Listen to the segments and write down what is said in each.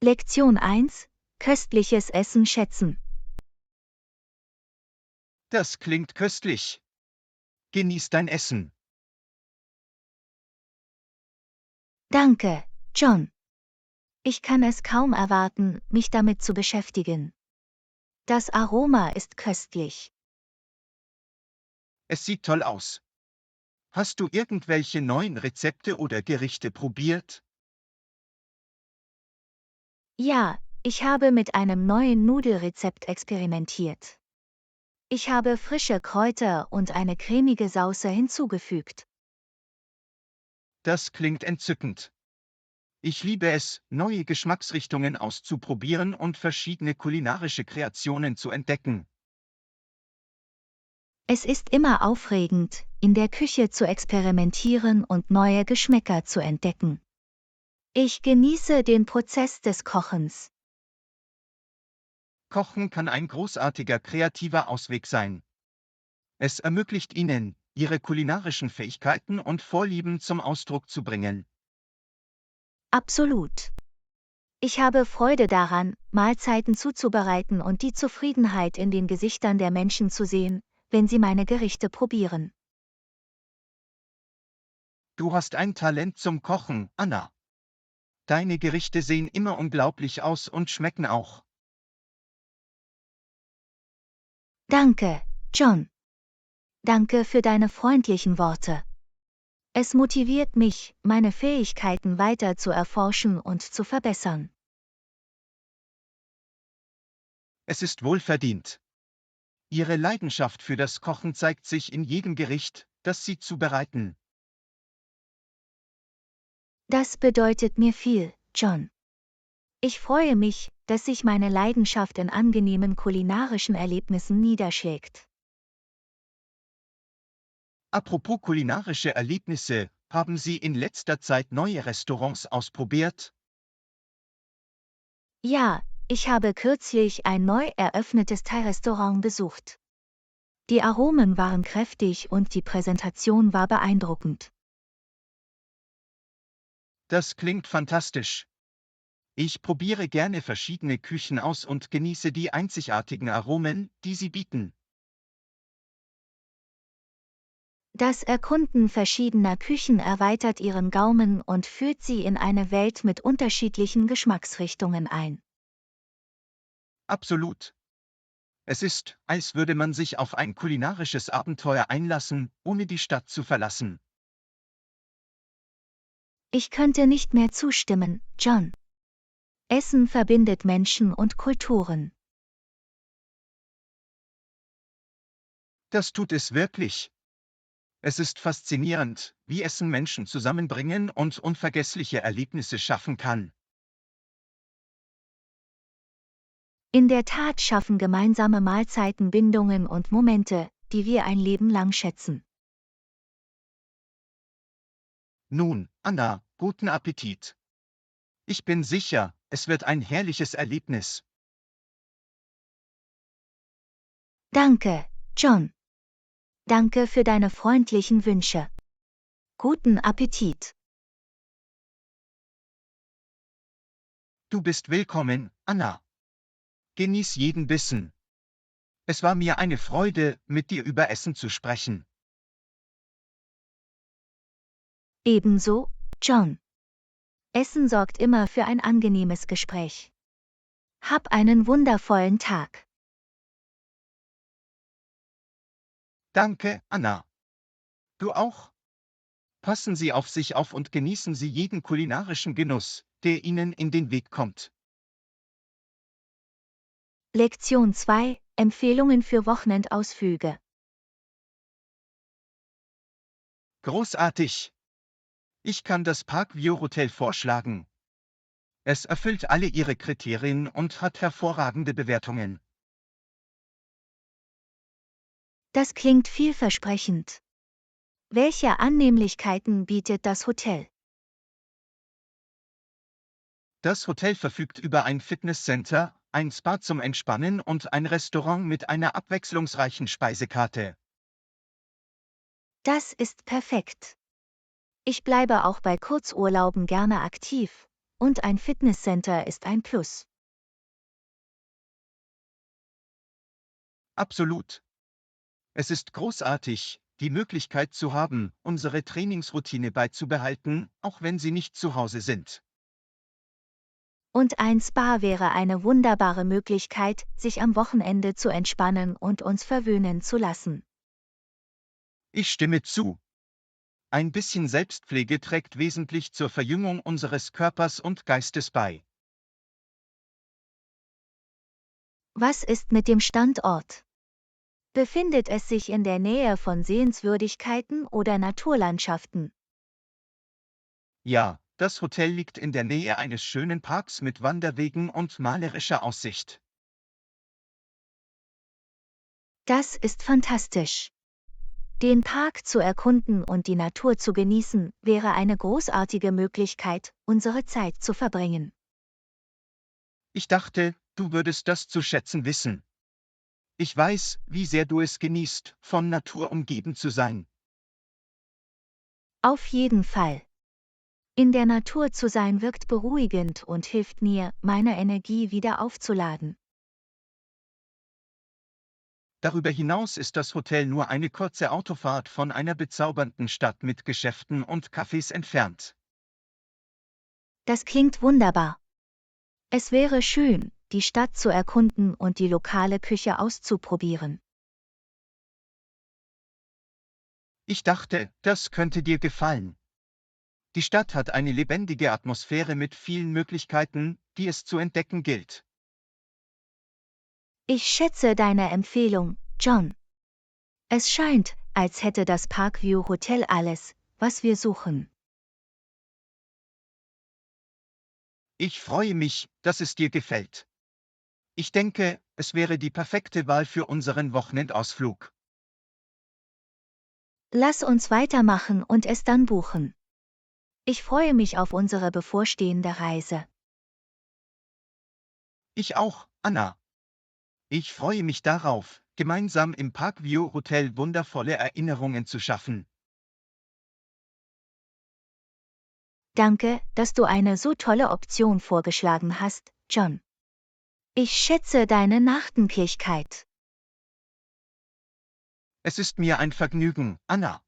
Lektion 1: Köstliches Essen schätzen. Das klingt köstlich. Genieß dein Essen. Danke, John. Ich kann es kaum erwarten, mich damit zu beschäftigen. Das Aroma ist köstlich. Es sieht toll aus. Hast du irgendwelche neuen Rezepte oder Gerichte probiert? Ja, ich habe mit einem neuen Nudelrezept experimentiert. Ich habe frische Kräuter und eine cremige Sauce hinzugefügt. Das klingt entzückend. Ich liebe es, neue Geschmacksrichtungen auszuprobieren und verschiedene kulinarische Kreationen zu entdecken. Es ist immer aufregend, in der Küche zu experimentieren und neue Geschmäcker zu entdecken. Ich genieße den Prozess des Kochens. Kochen kann ein großartiger kreativer Ausweg sein. Es ermöglicht Ihnen, Ihre kulinarischen Fähigkeiten und Vorlieben zum Ausdruck zu bringen. Absolut. Ich habe Freude daran, Mahlzeiten zuzubereiten und die Zufriedenheit in den Gesichtern der Menschen zu sehen, wenn sie meine Gerichte probieren. Du hast ein Talent zum Kochen, Anna. Deine Gerichte sehen immer unglaublich aus und schmecken auch. Danke, John. Danke für deine freundlichen Worte. Es motiviert mich, meine Fähigkeiten weiter zu erforschen und zu verbessern. Es ist wohlverdient. Ihre Leidenschaft für das Kochen zeigt sich in jedem Gericht, das Sie zubereiten. Das bedeutet mir viel, John. Ich freue mich, dass sich meine Leidenschaft in angenehmen kulinarischen Erlebnissen niederschlägt. Apropos kulinarische Erlebnisse, haben Sie in letzter Zeit neue Restaurants ausprobiert? Ja, ich habe kürzlich ein neu eröffnetes Thai-Restaurant besucht. Die Aromen waren kräftig und die Präsentation war beeindruckend. Das klingt fantastisch. Ich probiere gerne verschiedene Küchen aus und genieße die einzigartigen Aromen, die sie bieten. Das Erkunden verschiedener Küchen erweitert Ihren Gaumen und führt Sie in eine Welt mit unterschiedlichen Geschmacksrichtungen ein. Absolut. Es ist, als würde man sich auf ein kulinarisches Abenteuer einlassen, ohne die Stadt zu verlassen. Ich könnte nicht mehr zustimmen, John. Essen verbindet Menschen und Kulturen. Das tut es wirklich. Es ist faszinierend, wie Essen Menschen zusammenbringen und unvergessliche Erlebnisse schaffen kann. In der Tat schaffen gemeinsame Mahlzeiten Bindungen und Momente, die wir ein Leben lang schätzen. Nun, Anna, guten Appetit. Ich bin sicher, es wird ein herrliches Erlebnis. Danke, John. Danke für deine freundlichen Wünsche. Guten Appetit. Du bist willkommen, Anna. Genieß jeden Bissen. Es war mir eine Freude, mit dir über Essen zu sprechen. Ebenso, John. Essen sorgt immer für ein angenehmes Gespräch. Hab einen wundervollen Tag. Danke, Anna. Du auch? Passen Sie auf sich auf und genießen Sie jeden kulinarischen Genuss, der Ihnen in den Weg kommt. Lektion 2: Empfehlungen für Wochenendausflüge. Großartig! Ich kann das Parkview Hotel vorschlagen. Es erfüllt alle Ihre Kriterien und hat hervorragende Bewertungen. Das klingt vielversprechend. Welche Annehmlichkeiten bietet das Hotel? Das Hotel verfügt über ein Fitnesscenter, ein Spa zum Entspannen und ein Restaurant mit einer abwechslungsreichen Speisekarte. Das ist perfekt. Ich bleibe auch bei Kurzurlauben gerne aktiv, und ein Fitnesscenter ist ein Plus. Absolut. Es ist großartig, die Möglichkeit zu haben, unsere Trainingsroutine beizubehalten, auch wenn sie nicht zu Hause sind. Und ein Spa wäre eine wunderbare Möglichkeit, sich am Wochenende zu entspannen und uns verwöhnen zu lassen. Ich stimme zu. Ein bisschen Selbstpflege trägt wesentlich zur Verjüngung unseres Körpers und Geistes bei. Was ist mit dem Standort? Befindet es sich in der Nähe von Sehenswürdigkeiten oder Naturlandschaften? Ja, das Hotel liegt in der Nähe eines schönen Parks mit Wanderwegen und malerischer Aussicht. Das ist fantastisch. Den Park zu erkunden und die Natur zu genießen, wäre eine großartige Möglichkeit, unsere Zeit zu verbringen. Ich dachte, du würdest das zu schätzen wissen. Ich weiß, wie sehr du es genießt, von Natur umgeben zu sein. Auf jeden Fall. In der Natur zu sein wirkt beruhigend und hilft mir, meine Energie wieder aufzuladen. Darüber hinaus ist das Hotel nur eine kurze Autofahrt von einer bezaubernden Stadt mit Geschäften und Cafés entfernt. Das klingt wunderbar. Es wäre schön, die Stadt zu erkunden und die lokale Küche auszuprobieren. Ich dachte, das könnte dir gefallen. Die Stadt hat eine lebendige Atmosphäre mit vielen Möglichkeiten, die es zu entdecken gilt. Ich schätze deine Empfehlung, John. Es scheint, als hätte das Parkview Hotel alles, was wir suchen. Ich freue mich, dass es dir gefällt. Ich denke, es wäre die perfekte Wahl für unseren Wochenendausflug. Lass uns weitermachen und es dann buchen. Ich freue mich auf unsere bevorstehende Reise. Ich auch, Anna. Ich freue mich darauf, gemeinsam im Parkview Hotel wundervolle Erinnerungen zu schaffen. Danke, dass du eine so tolle Option vorgeschlagen hast, John. Ich schätze deine Nachdenklichkeit. Es ist mir ein Vergnügen, Anna.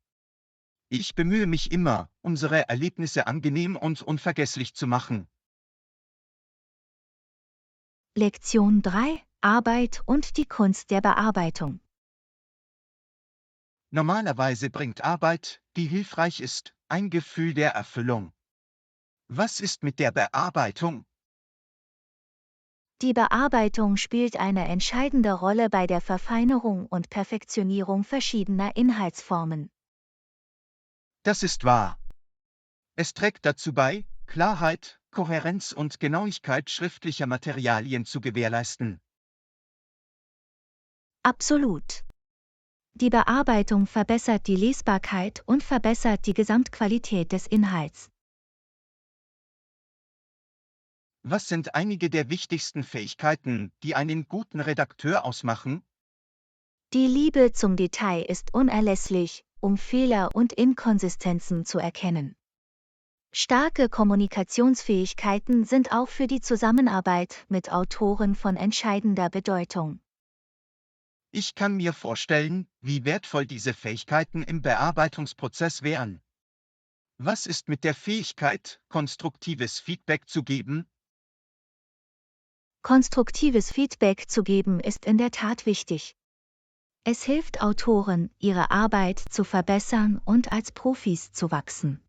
Ich bemühe mich immer, unsere Erlebnisse angenehm und unvergesslich zu machen. Lektion 3: Arbeit und die Kunst der Bearbeitung. Normalerweise bringt Arbeit, die hilfreich ist, ein Gefühl der Erfüllung. Was ist mit der Bearbeitung? Die Bearbeitung spielt eine entscheidende Rolle bei der Verfeinerung und Perfektionierung verschiedener Inhaltsformen. Das ist wahr. Es trägt dazu bei, Klarheit, Kohärenz und Genauigkeit schriftlicher Materialien zu gewährleisten. Absolut. Die Bearbeitung verbessert die Lesbarkeit und verbessert die Gesamtqualität des Inhalts. Was sind einige der wichtigsten Fähigkeiten, die einen guten Redakteur ausmachen? Die Liebe zum Detail ist unerlässlich, um Fehler und Inkonsistenzen zu erkennen. Starke Kommunikationsfähigkeiten sind auch für die Zusammenarbeit mit Autoren von entscheidender Bedeutung. Ich kann mir vorstellen, wie wertvoll diese Fähigkeiten im Bearbeitungsprozess wären. Was ist mit der Fähigkeit, konstruktives Feedback zu geben? Konstruktives Feedback zu geben ist in der Tat wichtig. Es hilft Autoren, ihre Arbeit zu verbessern und als Profis zu wachsen.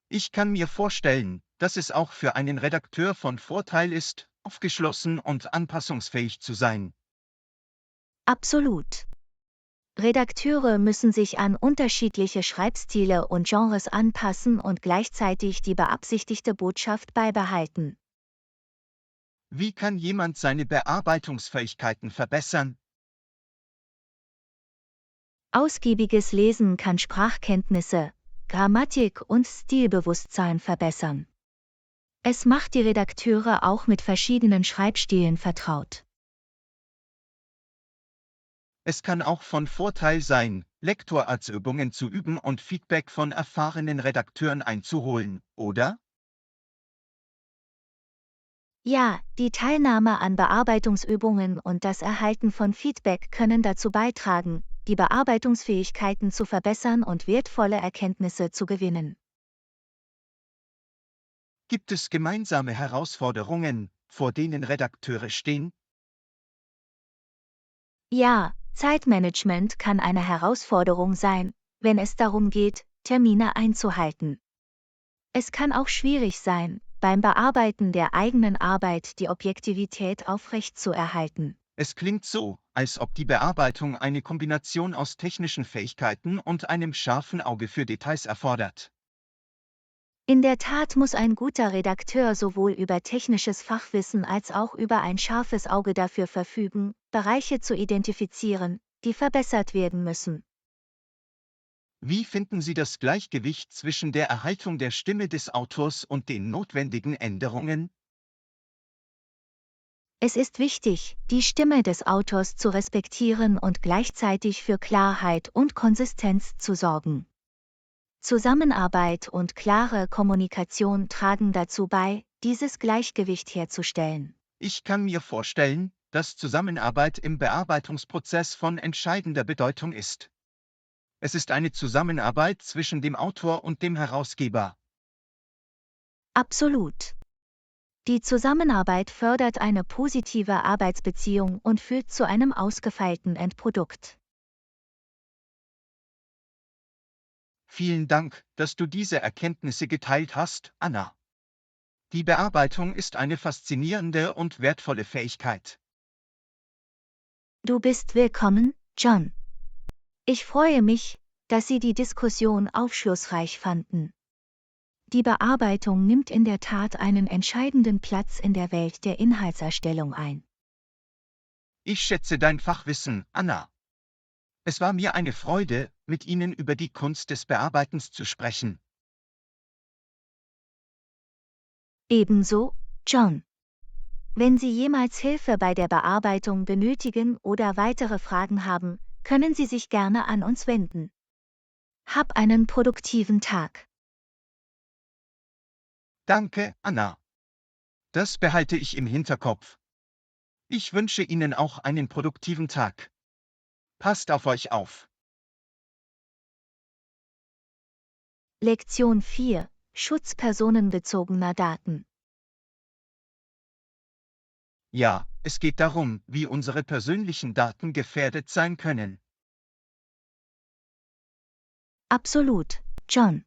Ich kann mir vorstellen, dass es auch für einen Redakteur von Vorteil ist, aufgeschlossen und anpassungsfähig zu sein. Absolut. Redakteure müssen sich an unterschiedliche Schreibstile und Genres anpassen und gleichzeitig die beabsichtigte Botschaft beibehalten. Wie kann jemand seine Bearbeitungsfähigkeiten verbessern? Ausgiebiges Lesen kann Sprachkenntnisse, Grammatik und Stilbewusstsein verbessern. Es macht die Redakteure auch mit verschiedenen Schreibstilen vertraut. Es kann auch von Vorteil sein, Lektoratsübungen zu üben und Feedback von erfahrenen Redakteuren einzuholen, oder? Ja, die Teilnahme an Bearbeitungsübungen und das Erhalten von Feedback können dazu beitragen, die Bearbeitungsfähigkeiten zu verbessern und wertvolle Erkenntnisse zu gewinnen. Gibt es gemeinsame Herausforderungen, vor denen Redakteure stehen? Ja, Zeitmanagement kann eine Herausforderung sein, wenn es darum geht, Termine einzuhalten. Es kann auch schwierig sein, beim Bearbeiten der eigenen Arbeit die Objektivität aufrechtzuerhalten. Es klingt so, als ob die Bearbeitung eine Kombination aus technischen Fähigkeiten und einem scharfen Auge für Details erfordert. In der Tat muss ein guter Redakteur sowohl über technisches Fachwissen als auch über ein scharfes Auge dafür verfügen, Bereiche zu identifizieren, die verbessert werden müssen. Wie finden Sie das Gleichgewicht zwischen der Erhaltung der Stimme des Autors und den notwendigen Änderungen? Es ist wichtig, die Stimme des Autors zu respektieren und gleichzeitig für Klarheit und Konsistenz zu sorgen. Zusammenarbeit und klare Kommunikation tragen dazu bei, dieses Gleichgewicht herzustellen. Ich kann mir vorstellen, dass Zusammenarbeit im Bearbeitungsprozess von entscheidender Bedeutung ist. Es ist eine Zusammenarbeit zwischen dem Autor und dem Herausgeber. Absolut. Die Zusammenarbeit fördert eine positive Arbeitsbeziehung und führt zu einem ausgefeilten Endprodukt. Vielen Dank, dass du diese Erkenntnisse geteilt hast, Anna. Die Bearbeitung ist eine faszinierende und wertvolle Fähigkeit. Du bist willkommen, John. Ich freue mich, dass Sie die Diskussion aufschlussreich fanden. Die Bearbeitung nimmt in der Tat einen entscheidenden Platz in der Welt der Inhaltserstellung ein. Ich schätze dein Fachwissen, Anna. Es war mir eine Freude, mit Ihnen über die Kunst des Bearbeitens zu sprechen. Ebenso, John. Wenn Sie jemals Hilfe bei der Bearbeitung benötigen oder weitere Fragen haben, können Sie sich gerne an uns wenden. Hab einen produktiven Tag. Danke, Anna. Das behalte ich im Hinterkopf. Ich wünsche Ihnen auch einen produktiven Tag. Passt auf euch auf. Lektion 4: Schutz personenbezogener Daten. Ja, es geht darum, wie unsere persönlichen Daten gefährdet sein können. Absolut, John.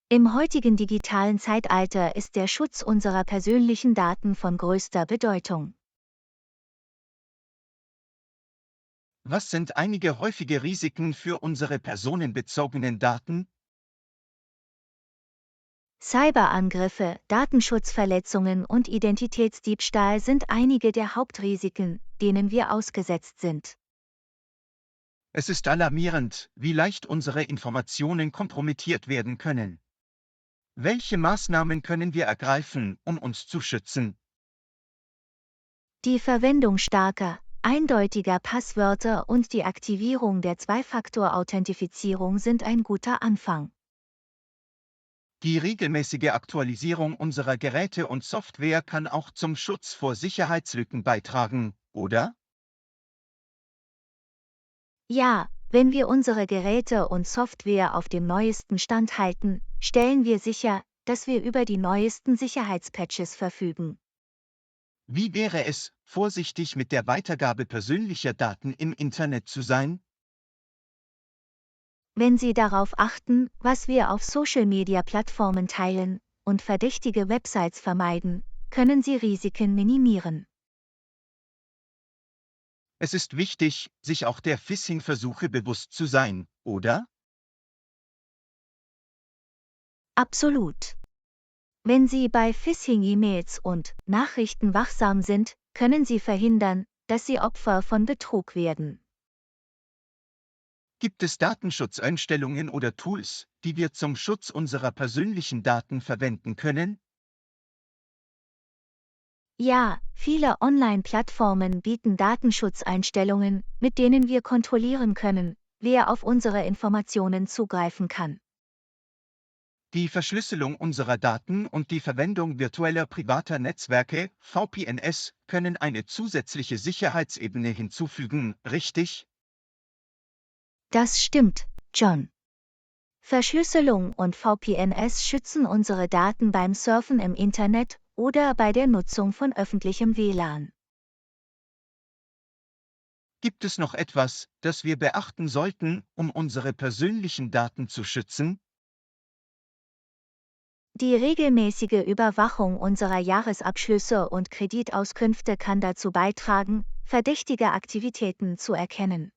Im heutigen digitalen Zeitalter ist der Schutz unserer persönlichen Daten von größter Bedeutung. Was sind einige häufige Risiken für unsere personenbezogenen Daten? Cyberangriffe, Datenschutzverletzungen und Identitätsdiebstahl sind einige der Hauptrisiken, denen wir ausgesetzt sind. Es ist alarmierend, wie leicht unsere Informationen kompromittiert werden können. Welche Maßnahmen können wir ergreifen, um uns zu schützen? Die Verwendung starker, eindeutiger Passwörter und die Aktivierung der Zwei-Faktor-Authentifizierung sind ein guter Anfang. Die regelmäßige Aktualisierung unserer Geräte und Software kann auch zum Schutz vor Sicherheitslücken beitragen, oder? Ja, wenn wir unsere Geräte und Software auf dem neuesten Stand halten, stellen wir sicher, dass wir über die neuesten Sicherheitspatches verfügen. Wie wäre es, vorsichtig mit der Weitergabe persönlicher Daten im Internet zu sein? Wenn Sie darauf achten, was wir auf Social-Media-Plattformen teilen, und verdächtige Websites vermeiden, können Sie Risiken minimieren. Es ist wichtig, sich auch der Phishing-Versuche bewusst zu sein, oder? Absolut. Wenn Sie bei Phishing-E-Mails und Nachrichten wachsam sind, können Sie verhindern, dass Sie Opfer von Betrug werden. Gibt es Datenschutzeinstellungen oder Tools, die wir zum Schutz unserer persönlichen Daten verwenden können? Ja, viele Online-Plattformen bieten Datenschutzeinstellungen, mit denen wir kontrollieren können, wer auf unsere Informationen zugreifen kann. Die Verschlüsselung unserer Daten und die Verwendung virtueller privater Netzwerke, VPNs, können eine zusätzliche Sicherheitsebene hinzufügen, richtig? Das stimmt, John. Verschlüsselung und VPNs schützen unsere Daten beim Surfen im Internet oder bei der Nutzung von öffentlichem WLAN. Gibt es noch etwas, das wir beachten sollten, um unsere persönlichen Daten zu schützen? Die regelmäßige Überwachung unserer Jahresabschlüsse und Kreditauskünfte kann dazu beitragen, verdächtige Aktivitäten zu erkennen.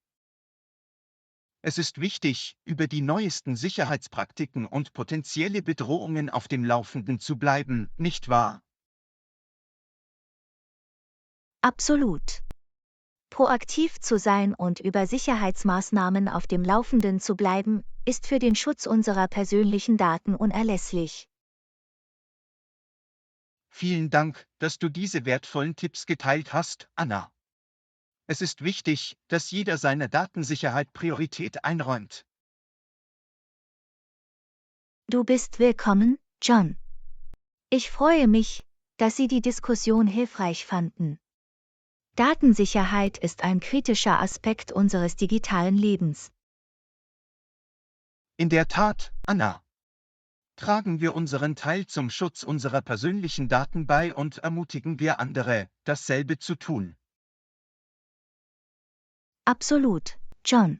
Es ist wichtig, über die neuesten Sicherheitspraktiken und potenzielle Bedrohungen auf dem Laufenden zu bleiben, nicht wahr? Absolut. Proaktiv zu sein und über Sicherheitsmaßnahmen auf dem Laufenden zu bleiben, ist für den Schutz unserer persönlichen Daten unerlässlich. Vielen Dank, dass du diese wertvollen Tipps geteilt hast, Anna. Es ist wichtig, dass jeder seiner Datensicherheit Priorität einräumt. Du bist willkommen, John. Ich freue mich, dass Sie die Diskussion hilfreich fanden. Datensicherheit ist ein kritischer Aspekt unseres digitalen Lebens. In der Tat, Anna. Tragen wir unseren Teil zum Schutz unserer persönlichen Daten bei und ermutigen wir andere, dasselbe zu tun. Absolut, John.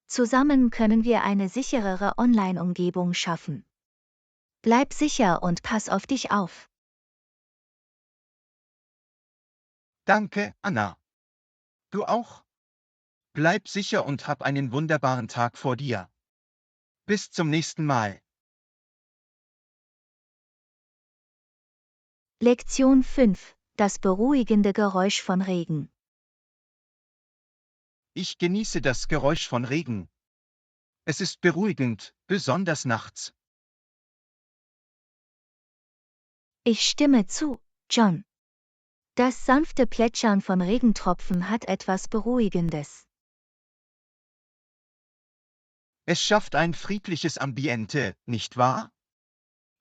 Zusammen können wir eine sicherere Online-Umgebung schaffen. Bleib sicher und pass auf dich auf. Danke, Anna. Du auch? Bleib sicher und hab einen wunderbaren Tag vor dir. Bis zum nächsten Mal. Lektion 5: Das beruhigende Geräusch von Regen. Ich genieße das Geräusch von Regen. Es ist beruhigend, besonders nachts. Ich stimme zu, John. Das sanfte Plätschern von Regentropfen hat etwas Beruhigendes. Es schafft ein friedliches Ambiente, nicht wahr?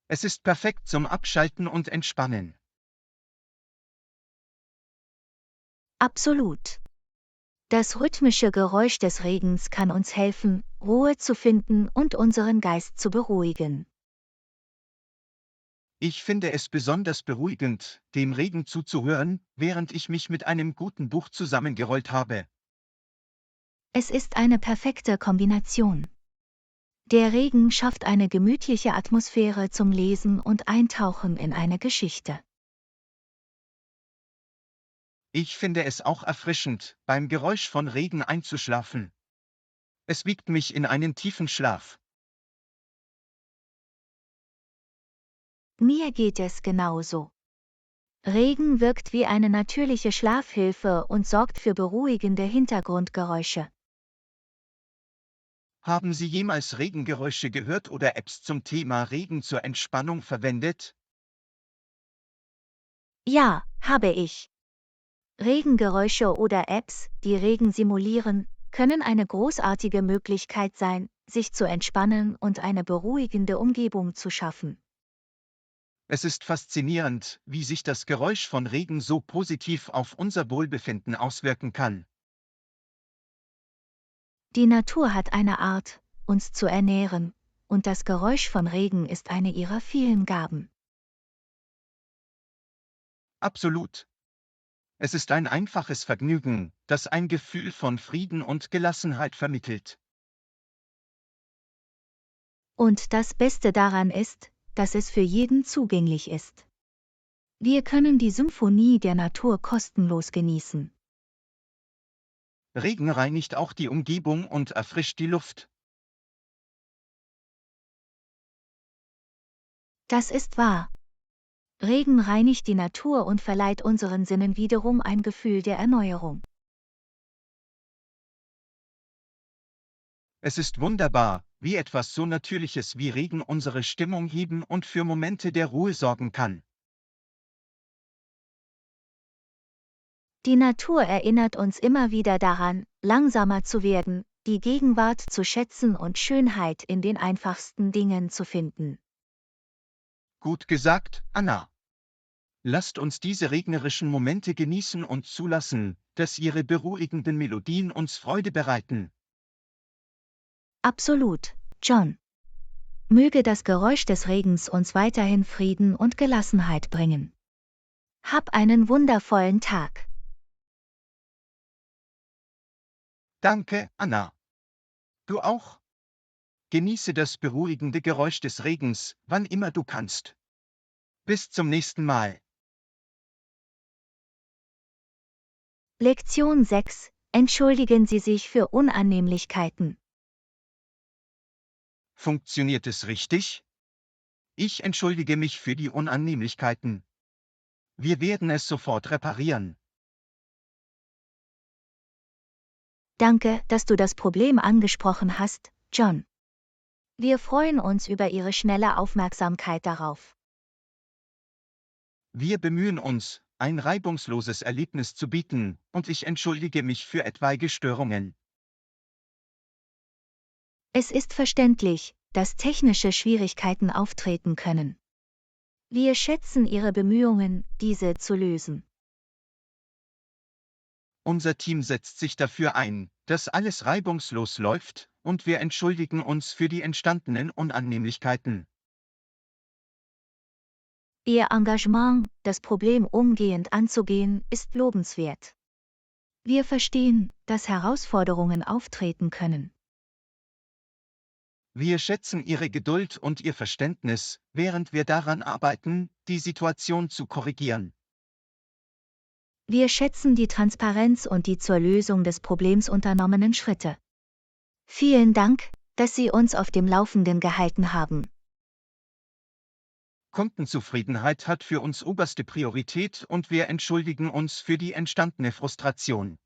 Es ist perfekt zum Abschalten und Entspannen. Absolut. Das rhythmische Geräusch des Regens kann uns helfen, Ruhe zu finden und unseren Geist zu beruhigen. Ich finde es besonders beruhigend, dem Regen zuzuhören, während ich mich mit einem guten Buch zusammengerollt habe. Es ist eine perfekte Kombination. Der Regen schafft eine gemütliche Atmosphäre zum Lesen und Eintauchen in eine Geschichte. Ich finde es auch erfrischend, beim Geräusch von Regen einzuschlafen. Es wiegt mich in einen tiefen Schlaf. Mir geht es genauso. Regen wirkt wie eine natürliche Schlafhilfe und sorgt für beruhigende Hintergrundgeräusche. Haben Sie jemals Regengeräusche gehört oder Apps zum Thema Regen zur Entspannung verwendet? Ja, habe ich. Regengeräusche oder Apps, die Regen simulieren, können eine großartige Möglichkeit sein, sich zu entspannen und eine beruhigende Umgebung zu schaffen. Es ist faszinierend, wie sich das Geräusch von Regen so positiv auf unser Wohlbefinden auswirken kann. Die Natur hat eine Art, uns zu ernähren, und das Geräusch von Regen ist eine ihrer vielen Gaben. Absolut. Es ist ein einfaches Vergnügen, das ein Gefühl von Frieden und Gelassenheit vermittelt. Und das Beste daran ist, dass es für jeden zugänglich ist. Wir können die Symphonie der Natur kostenlos genießen. Regen reinigt auch die Umgebung und erfrischt die Luft. Das ist wahr. Regen reinigt die Natur und verleiht unseren Sinnen wiederum ein Gefühl der Erneuerung. Es ist wunderbar, wie etwas so Natürliches wie Regen unsere Stimmung heben und für Momente der Ruhe sorgen kann. Die Natur erinnert uns immer wieder daran, langsamer zu werden, die Gegenwart zu schätzen und Schönheit in den einfachsten Dingen zu finden. Gut gesagt, Anna. Lasst uns diese regnerischen Momente genießen und zulassen, dass ihre beruhigenden Melodien uns Freude bereiten. Absolut, John. Möge das Geräusch des Regens uns weiterhin Frieden und Gelassenheit bringen. Hab einen wundervollen Tag. Danke, Anna. Du auch? Genieße das beruhigende Geräusch des Regens, wann immer du kannst. Bis zum nächsten Mal. Lektion 6. Entschuldigen Sie sich für Unannehmlichkeiten. Funktioniert es richtig? Ich entschuldige mich für die Unannehmlichkeiten. Wir werden es sofort reparieren. Danke, dass du das Problem angesprochen hast, John. Wir freuen uns über Ihre schnelle Aufmerksamkeit darauf. Wir bemühen uns, ein reibungsloses Erlebnis zu bieten, und ich entschuldige mich für etwaige Störungen. Es ist verständlich, dass technische Schwierigkeiten auftreten können. Wir schätzen Ihre Bemühungen, diese zu lösen. Unser Team setzt sich dafür ein, dass alles reibungslos läuft, und wir entschuldigen uns für die entstandenen Unannehmlichkeiten. Ihr Engagement, das Problem umgehend anzugehen, ist lobenswert. Wir verstehen, dass Herausforderungen auftreten können. Wir schätzen Ihre Geduld und Ihr Verständnis, während wir daran arbeiten, die Situation zu korrigieren. Wir schätzen die Transparenz und die zur Lösung des Problems unternommenen Schritte. Vielen Dank, dass Sie uns auf dem Laufenden gehalten haben. Kundenzufriedenheit hat für uns oberste Priorität und wir entschuldigen uns für die entstandene Frustration.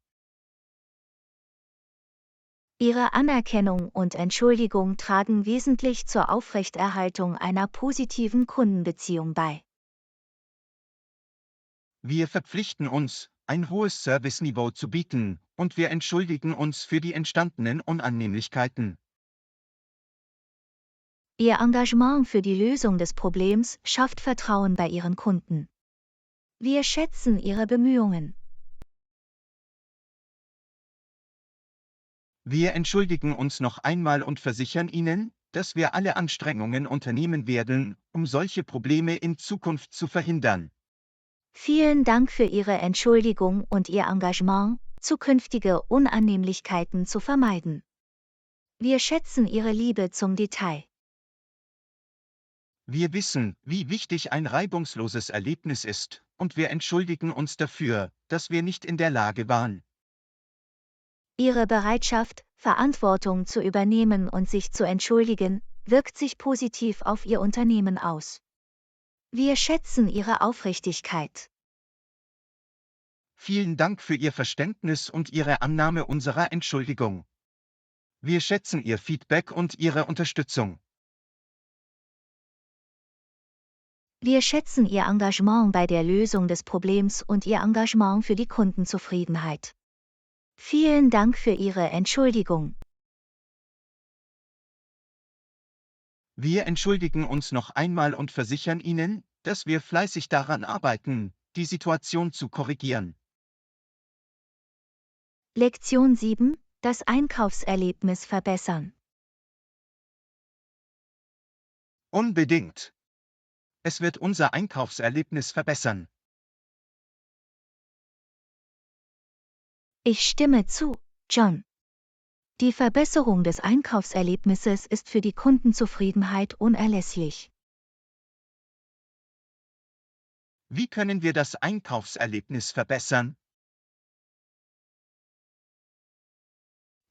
Ihre Anerkennung und Entschuldigung tragen wesentlich zur Aufrechterhaltung einer positiven Kundenbeziehung bei. Wir verpflichten uns, ein hohes Serviceniveau zu bieten, und wir entschuldigen uns für die entstandenen Unannehmlichkeiten. Ihr Engagement für die Lösung des Problems schafft Vertrauen bei Ihren Kunden. Wir schätzen Ihre Bemühungen. Wir entschuldigen uns noch einmal und versichern Ihnen, dass wir alle Anstrengungen unternehmen werden, um solche Probleme in Zukunft zu verhindern. Vielen Dank für Ihre Entschuldigung und Ihr Engagement, zukünftige Unannehmlichkeiten zu vermeiden. Wir schätzen Ihre Liebe zum Detail. Wir wissen, wie wichtig ein reibungsloses Erlebnis ist, und wir entschuldigen uns dafür, dass wir nicht in der Lage waren. Ihre Bereitschaft, Verantwortung zu übernehmen und sich zu entschuldigen, wirkt sich positiv auf Ihr Unternehmen aus. Wir schätzen Ihre Aufrichtigkeit. Vielen Dank für Ihr Verständnis und Ihre Annahme unserer Entschuldigung. Wir schätzen Ihr Feedback und Ihre Unterstützung. Wir schätzen Ihr Engagement bei der Lösung des Problems und Ihr Engagement für die Kundenzufriedenheit. Vielen Dank für Ihre Entschuldigung. Wir entschuldigen uns noch einmal und versichern Ihnen, dass wir fleißig daran arbeiten, die Situation zu korrigieren. Lektion 7. Das Einkaufserlebnis verbessern. Unbedingt. Es wird unser Einkaufserlebnis verbessern. Ich stimme zu, John. Die Verbesserung des Einkaufserlebnisses ist für die Kundenzufriedenheit unerlässlich. Wie können wir das Einkaufserlebnis verbessern?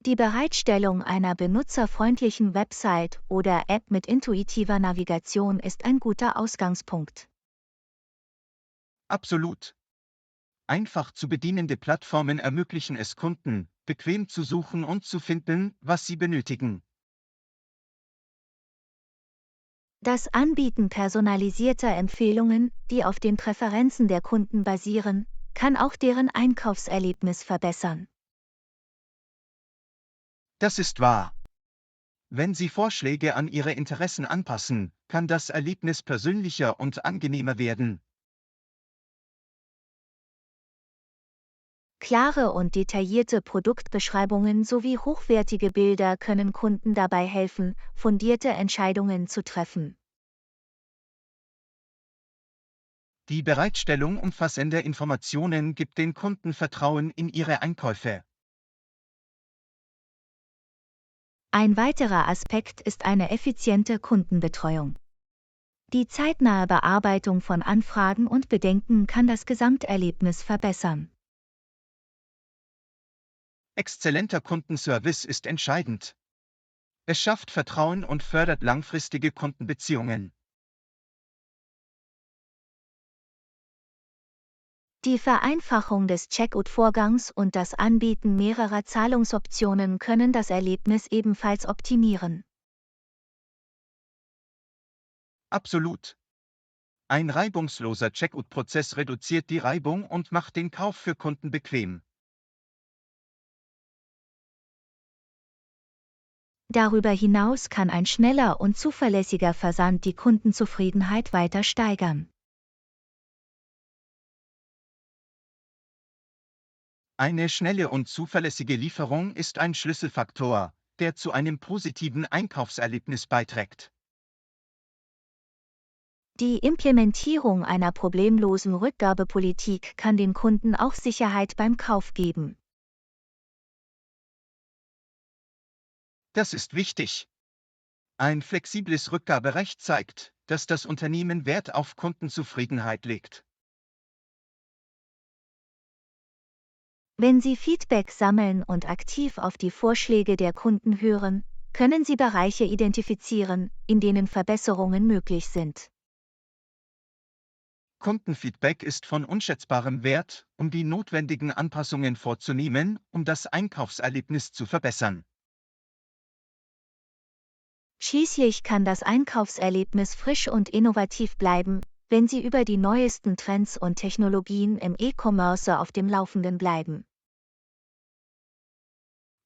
Die Bereitstellung einer benutzerfreundlichen Website oder App mit intuitiver Navigation ist ein guter Ausgangspunkt. Absolut. Einfach zu bedienende Plattformen ermöglichen es Kunden, bequem zu suchen und zu finden, was sie benötigen. Das Anbieten personalisierter Empfehlungen, die auf den Präferenzen der Kunden basieren, kann auch deren Einkaufserlebnis verbessern. Das ist wahr. Wenn Sie Vorschläge an Ihre Interessen anpassen, kann das Erlebnis persönlicher und angenehmer werden. Klare und detaillierte Produktbeschreibungen sowie hochwertige Bilder können Kunden dabei helfen, fundierte Entscheidungen zu treffen. Die Bereitstellung umfassender Informationen gibt den Kunden Vertrauen in ihre Einkäufe. Ein weiterer Aspekt ist eine effiziente Kundenbetreuung. Die zeitnahe Bearbeitung von Anfragen und Bedenken kann das Gesamterlebnis verbessern. Exzellenter Kundenservice ist entscheidend. Es schafft Vertrauen und fördert langfristige Kundenbeziehungen. Die Vereinfachung des Checkout-Vorgangs und das Anbieten mehrerer Zahlungsoptionen können das Erlebnis ebenfalls optimieren. Absolut. Ein reibungsloser Checkout-Prozess reduziert die Reibung und macht den Kauf für Kunden bequem. Darüber hinaus kann ein schneller und zuverlässiger Versand die Kundenzufriedenheit weiter steigern. Eine schnelle und zuverlässige Lieferung ist ein Schlüsselfaktor, der zu einem positiven Einkaufserlebnis beiträgt. Die Implementierung einer problemlosen Rückgabepolitik kann den Kunden auch Sicherheit beim Kauf geben. Das ist wichtig. Ein flexibles Rückgaberecht zeigt, dass das Unternehmen Wert auf Kundenzufriedenheit legt. Wenn Sie Feedback sammeln und aktiv auf die Vorschläge der Kunden hören, können Sie Bereiche identifizieren, in denen Verbesserungen möglich sind. Kundenfeedback ist von unschätzbarem Wert, um die notwendigen Anpassungen vorzunehmen, um das Einkaufserlebnis zu verbessern. Schließlich kann das Einkaufserlebnis frisch und innovativ bleiben, wenn Sie über die neuesten Trends und Technologien im E-Commerce auf dem Laufenden bleiben.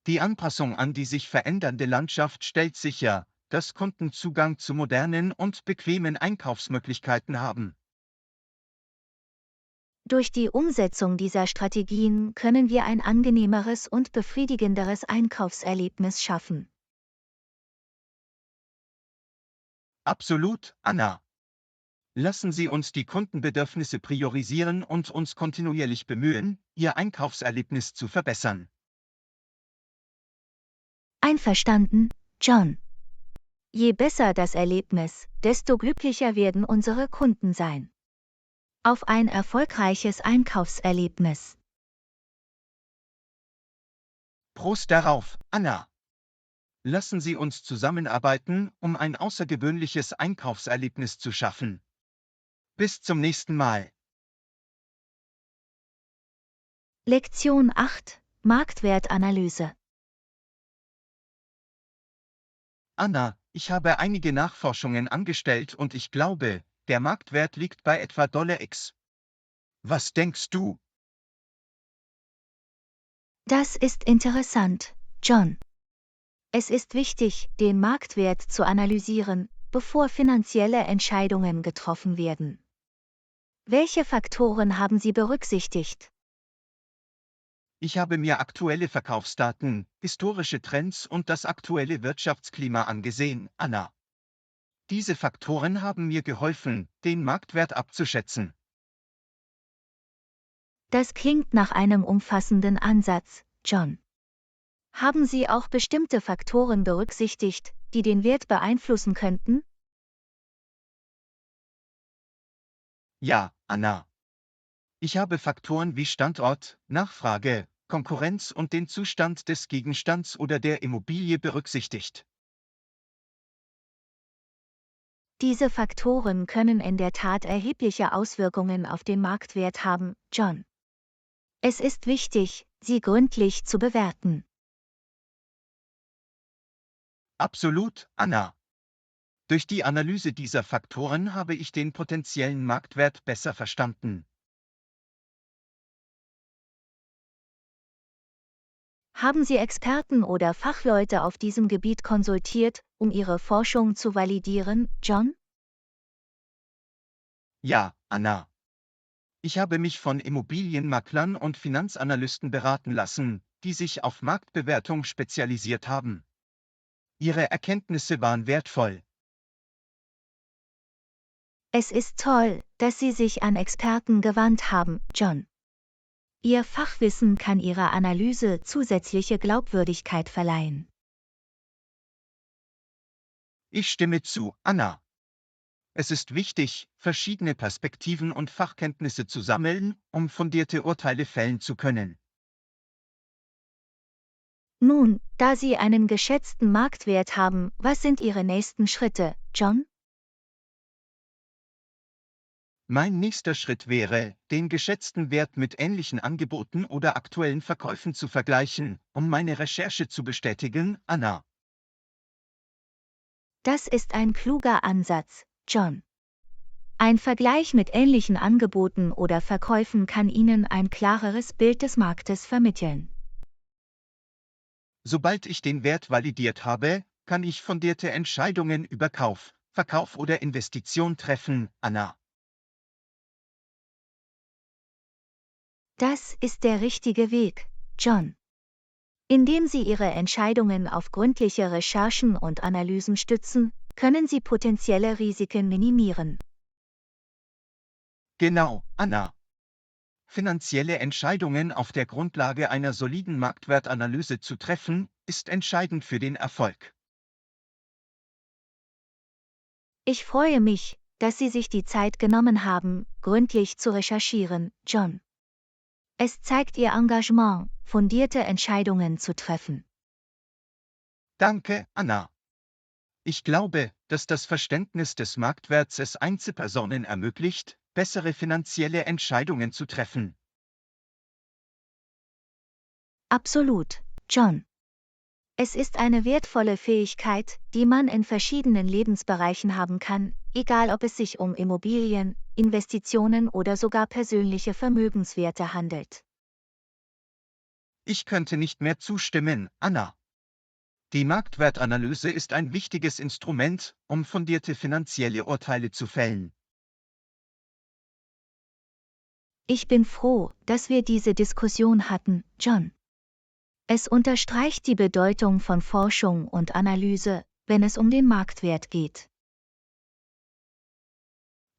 Die Anpassung an die sich verändernde Landschaft stellt sicher, dass Kunden Zugang zu modernen und bequemen Einkaufsmöglichkeiten haben. Durch die Umsetzung dieser Strategien können wir ein angenehmeres und befriedigenderes Einkaufserlebnis schaffen. Absolut, Anna. Lassen Sie uns die Kundenbedürfnisse priorisieren und uns kontinuierlich bemühen, Ihr Einkaufserlebnis zu verbessern. Einverstanden, John. Je besser das Erlebnis, desto glücklicher werden unsere Kunden sein. Auf ein erfolgreiches Einkaufserlebnis. Prost darauf, Anna. Lassen Sie uns zusammenarbeiten, um ein außergewöhnliches Einkaufserlebnis zu schaffen. Bis zum nächsten Mal. Lektion 8: Marktwertanalyse. Anna, ich habe einige Nachforschungen angestellt und ich glaube, der Marktwert liegt bei etwa $X. Was denkst du? Das ist interessant, John. Es ist wichtig, den Marktwert zu analysieren, bevor finanzielle Entscheidungen getroffen werden. Welche Faktoren haben Sie berücksichtigt? Ich habe mir aktuelle Verkaufsdaten, historische Trends und das aktuelle Wirtschaftsklima angesehen, Anna. Diese Faktoren haben mir geholfen, den Marktwert abzuschätzen. Das klingt nach einem umfassenden Ansatz, John. Haben Sie auch bestimmte Faktoren berücksichtigt, die den Wert beeinflussen könnten? Ja, Anna. Ich habe Faktoren wie Standort, Nachfrage, Konkurrenz und den Zustand des Gegenstands oder der Immobilie berücksichtigt. Diese Faktoren können in der Tat erhebliche Auswirkungen auf den Marktwert haben, John. Es ist wichtig, sie gründlich zu bewerten. Absolut, Anna. Durch die Analyse dieser Faktoren habe ich den potenziellen Marktwert besser verstanden. Haben Sie Experten oder Fachleute auf diesem Gebiet konsultiert, um Ihre Forschung zu validieren, John? Ja, Anna. Ich habe mich von Immobilienmaklern und Finanzanalysten beraten lassen, die sich auf Marktbewertung spezialisiert haben. Ihre Erkenntnisse waren wertvoll. Es ist toll, dass Sie sich an Experten gewandt haben, John. Ihr Fachwissen kann Ihrer Analyse zusätzliche Glaubwürdigkeit verleihen. Ich stimme zu, Anna. Es ist wichtig, verschiedene Perspektiven und Fachkenntnisse zu sammeln, um fundierte Urteile fällen zu können. Nun, da Sie einen geschätzten Marktwert haben, was sind Ihre nächsten Schritte, John? Mein nächster Schritt wäre, den geschätzten Wert mit ähnlichen Angeboten oder aktuellen Verkäufen zu vergleichen, um meine Recherche zu bestätigen, Anna. Das ist ein kluger Ansatz, John. Ein Vergleich mit ähnlichen Angeboten oder Verkäufen kann Ihnen ein klareres Bild des Marktes vermitteln. Sobald ich den Wert validiert habe, kann ich fundierte Entscheidungen über Kauf, Verkauf oder Investition treffen, Anna. Das ist der richtige Weg, John. Indem Sie Ihre Entscheidungen auf gründliche Recherchen und Analysen stützen, können Sie potenzielle Risiken minimieren. Genau, Anna. Finanzielle Entscheidungen auf der Grundlage einer soliden Marktwertanalyse zu treffen, ist entscheidend für den Erfolg. Ich freue mich, dass Sie sich die Zeit genommen haben, gründlich zu recherchieren, John. Es zeigt Ihr Engagement, fundierte Entscheidungen zu treffen. Danke, Anna. Ich glaube, dass das Verständnis des Marktwerts es Einzelpersonen ermöglicht, bessere finanzielle Entscheidungen zu treffen. Absolut, John. Es ist eine wertvolle Fähigkeit, die man in verschiedenen Lebensbereichen haben kann, egal ob es sich um Immobilien, Investitionen oder sogar persönliche Vermögenswerte handelt. Ich könnte nicht mehr zustimmen, Anna. Die Marktwertanalyse ist ein wichtiges Instrument, um fundierte finanzielle Urteile zu fällen. Ich bin froh, dass wir diese Diskussion hatten, John. Es unterstreicht die Bedeutung von Forschung und Analyse, wenn es um den Marktwert geht.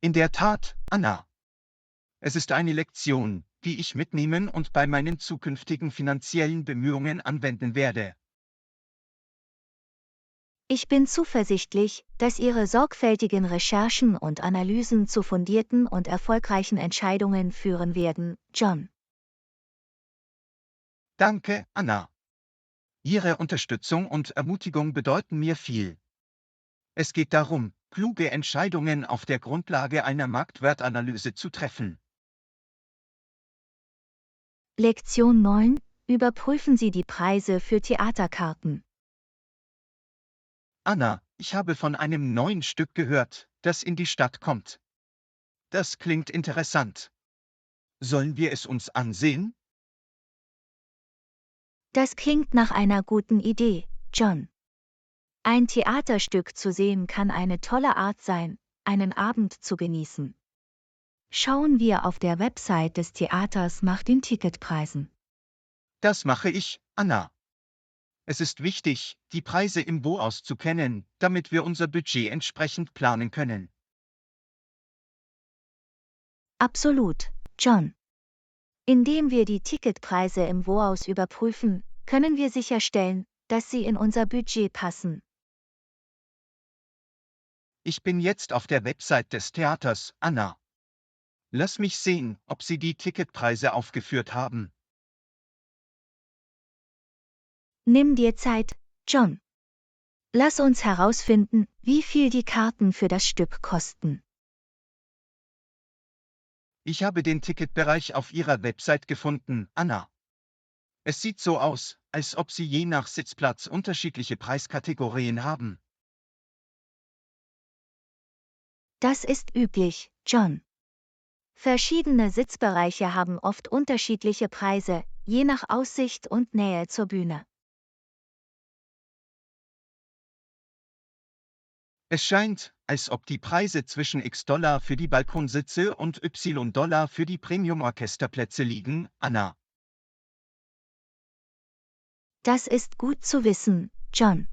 In der Tat, Anna. Es ist eine Lektion, die ich mitnehmen und bei meinen zukünftigen finanziellen Bemühungen anwenden werde. Ich bin zuversichtlich, dass Ihre sorgfältigen Recherchen und Analysen zu fundierten und erfolgreichen Entscheidungen führen werden, John. Danke, Anna. Ihre Unterstützung und Ermutigung bedeuten mir viel. Es geht darum, kluge Entscheidungen auf der Grundlage einer Marktwertanalyse zu treffen. Lektion 9: Überprüfen Sie die Preise für Theaterkarten. Anna, ich habe von einem neuen Stück gehört, das in die Stadt kommt. Das klingt interessant. Sollen wir es uns ansehen? Das klingt nach einer guten Idee, John. Ein Theaterstück zu sehen kann eine tolle Art sein, einen Abend zu genießen. Schauen wir auf der Website des Theaters nach den Ticketpreisen. Das mache ich, Anna. Es ist wichtig, die Preise im Voraus zu kennen, damit wir unser Budget entsprechend planen können. Absolut, John. Indem wir die Ticketpreise im Voraus überprüfen, können wir sicherstellen, dass sie in unser Budget passen. Ich bin jetzt auf der Website des Theaters, Anna. Lass mich sehen, ob Sie die Ticketpreise aufgeführt haben. Nimm dir Zeit, John. Lass uns herausfinden, wie viel die Karten für das Stück kosten. Ich habe den Ticketbereich auf Ihrer Website gefunden, Anna. Es sieht so aus, als ob Sie je nach Sitzplatz unterschiedliche Preiskategorien haben. Das ist üblich, John. Verschiedene Sitzbereiche haben oft unterschiedliche Preise, je nach Aussicht und Nähe zur Bühne. Es scheint, als ob die Preise zwischen $X für die Balkonsitze und $Y für die Premium-Orchesterplätze liegen, Anna. Das ist gut zu wissen, John.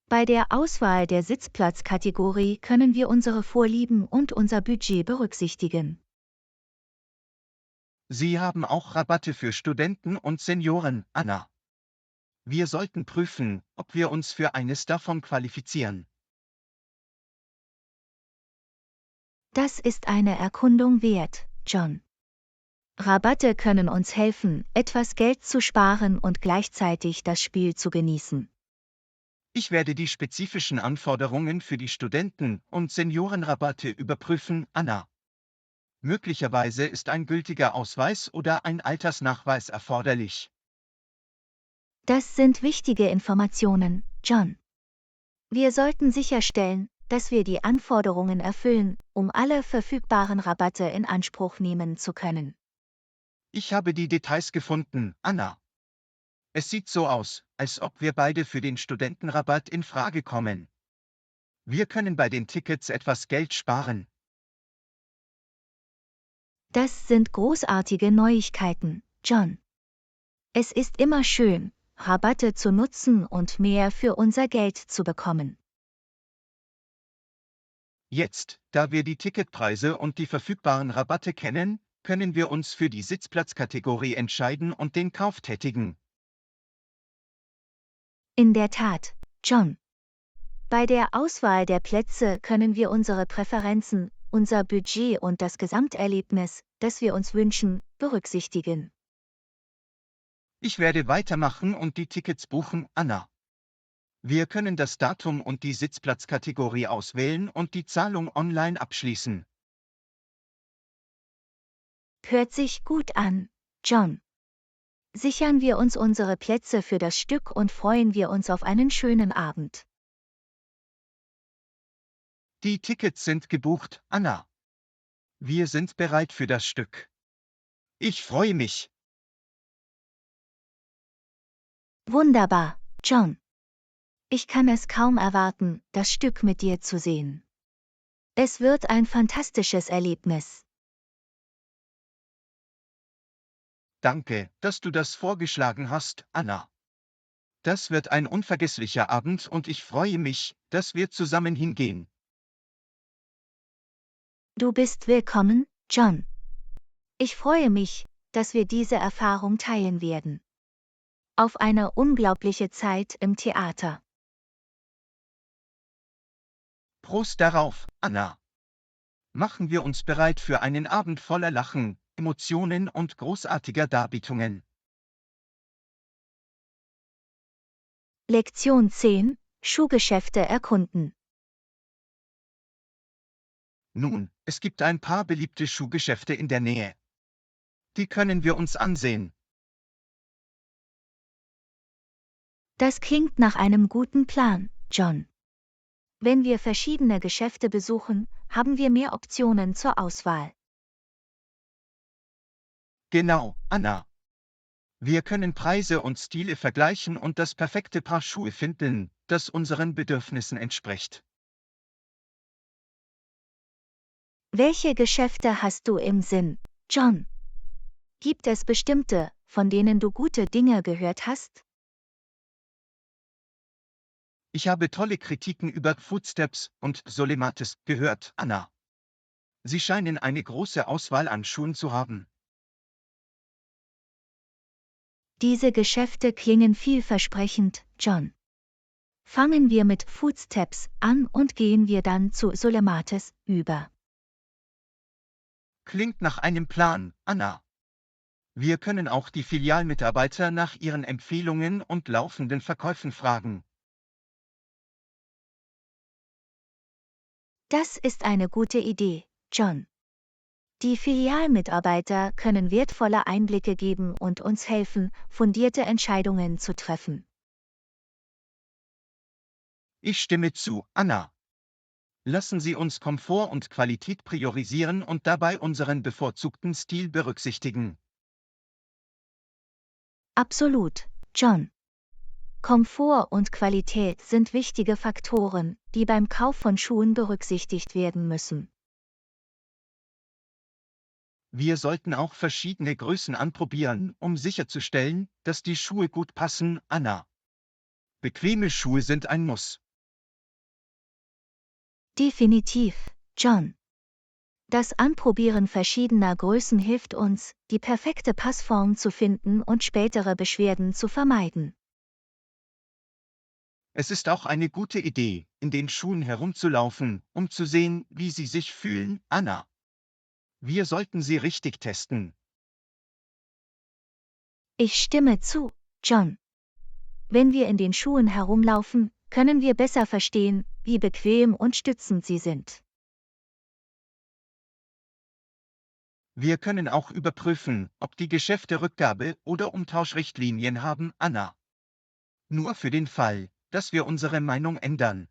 Bei der Auswahl der Sitzplatzkategorie können wir unsere Vorlieben und unser Budget berücksichtigen. Sie haben auch Rabatte für Studenten und Senioren, Anna. Wir sollten prüfen, ob wir uns für eines davon qualifizieren. Das ist eine Erkundung wert, John. Rabatte können uns helfen, etwas Geld zu sparen und gleichzeitig das Spiel zu genießen. Ich werde die spezifischen Anforderungen für die Studenten- und Seniorenrabatte überprüfen, Anna. Möglicherweise ist ein gültiger Ausweis oder ein Altersnachweis erforderlich. Das sind wichtige Informationen, John. Wir sollten sicherstellen, dass wir die Anforderungen erfüllen, um alle verfügbaren Rabatte in Anspruch nehmen zu können. Ich habe die Details gefunden, Anna. Es sieht so aus, als ob wir beide für den Studentenrabatt in Frage kommen. Wir können bei den Tickets etwas Geld sparen. Das sind großartige Neuigkeiten, John. Es ist immer schön, Rabatte zu nutzen und mehr für unser Geld zu bekommen. Jetzt, da wir die Ticketpreise und die verfügbaren Rabatte kennen, können wir uns für die Sitzplatzkategorie entscheiden und den Kauf tätigen. In der Tat, John. Bei der Auswahl der Plätze können wir unsere Präferenzen, unser Budget und das Gesamterlebnis, das wir uns wünschen, berücksichtigen. Ich werde weitermachen und die Tickets buchen, Anna. Wir können das Datum und die Sitzplatzkategorie auswählen und die Zahlung online abschließen. Hört sich gut an, John. Sichern wir uns unsere Plätze für das Stück und freuen wir uns auf einen schönen Abend. Die Tickets sind gebucht, Anna. Wir sind bereit für das Stück. Ich freue mich. Wunderbar, John. Ich kann es kaum erwarten, das Stück mit dir zu sehen. Es wird ein fantastisches Erlebnis. Danke, dass du das vorgeschlagen hast, Anna. Das wird ein unvergesslicher Abend und ich freue mich, dass wir zusammen hingehen. Du bist willkommen, John. Ich freue mich, dass wir diese Erfahrung teilen werden. Auf eine unglaubliche Zeit im Theater. Prost darauf, Anna. Machen wir uns bereit für einen Abend voller Lachen, Emotionen und großartiger Darbietungen. Lektion 10: Schuhgeschäfte erkunden. Nun, es gibt ein paar beliebte Schuhgeschäfte in der Nähe. Die können wir uns ansehen. Das klingt nach einem guten Plan, John. Wenn wir verschiedene Geschäfte besuchen, haben wir mehr Optionen zur Auswahl. Genau, Anna. Wir können Preise und Stile vergleichen und das perfekte Paar Schuhe finden, das unseren Bedürfnissen entspricht. Welche Geschäfte hast du im Sinn, John? Gibt es bestimmte, von denen du gute Dinge gehört hast? Ich habe tolle Kritiken über Footsteps und Solemates gehört, Anna. Sie scheinen eine große Auswahl an Schuhen zu haben. Diese Geschäfte klingen vielversprechend, John. Fangen wir mit Footsteps an und gehen wir dann zu Solemates über. Klingt nach einem Plan, Anna. Wir können auch die Filialmitarbeiter nach ihren Empfehlungen und laufenden Verkäufen fragen. Das ist eine gute Idee, John. Die Filialmitarbeiter können wertvolle Einblicke geben und uns helfen, fundierte Entscheidungen zu treffen. Ich stimme zu, Anna. Lassen Sie uns Komfort und Qualität priorisieren und dabei unseren bevorzugten Stil berücksichtigen. Absolut, John. Komfort und Qualität sind wichtige Faktoren, die beim Kauf von Schuhen berücksichtigt werden müssen. Wir sollten auch verschiedene Größen anprobieren, um sicherzustellen, dass die Schuhe gut passen, Anna. Bequeme Schuhe sind ein Muss. Definitiv, John. Das Anprobieren verschiedener Größen hilft uns, die perfekte Passform zu finden und spätere Beschwerden zu vermeiden. Es ist auch eine gute Idee, in den Schuhen herumzulaufen, um zu sehen, wie sie sich fühlen, Anna. Wir sollten sie richtig testen. Ich stimme zu, John. Wenn wir in den Schuhen herumlaufen, können wir besser verstehen, wie bequem und stützend sie sind. Wir können auch überprüfen, ob die Geschäfte Rückgabe- oder Umtauschrichtlinien haben, Anna. Nur für den Fall, dass wir unsere Meinung ändern.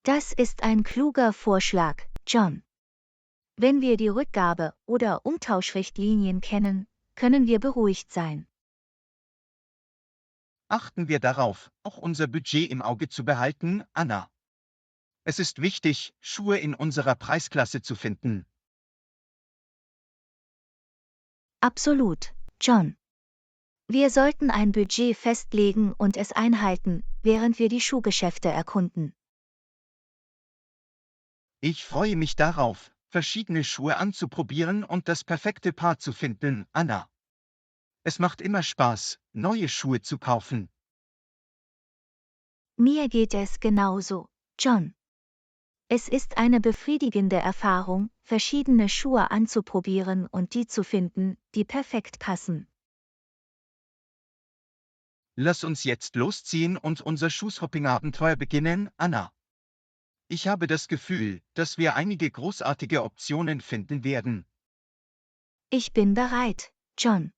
Das ist ein kluger Vorschlag, John. Wenn wir die Rückgabe- oder Umtauschrichtlinien kennen, können wir beruhigt sein. Achten wir darauf, auch unser Budget im Auge zu behalten, Anna. Es ist wichtig, Schuhe in unserer Preisklasse zu finden. Absolut, John. Wir sollten ein Budget festlegen und es einhalten, während wir die Schuhgeschäfte erkunden. Ich freue mich darauf, verschiedene Schuhe anzuprobieren und das perfekte Paar zu finden, Anna. Es macht immer Spaß, neue Schuhe zu kaufen. Mir geht es genauso, John. Es ist eine befriedigende Erfahrung, verschiedene Schuhe anzuprobieren und die zu finden, die perfekt passen. Lass uns jetzt losziehen und unser Schuhshopping-Abenteuer beginnen, Anna. Ich habe das Gefühl, dass wir einige großartige Optionen finden werden. Ich bin bereit, John.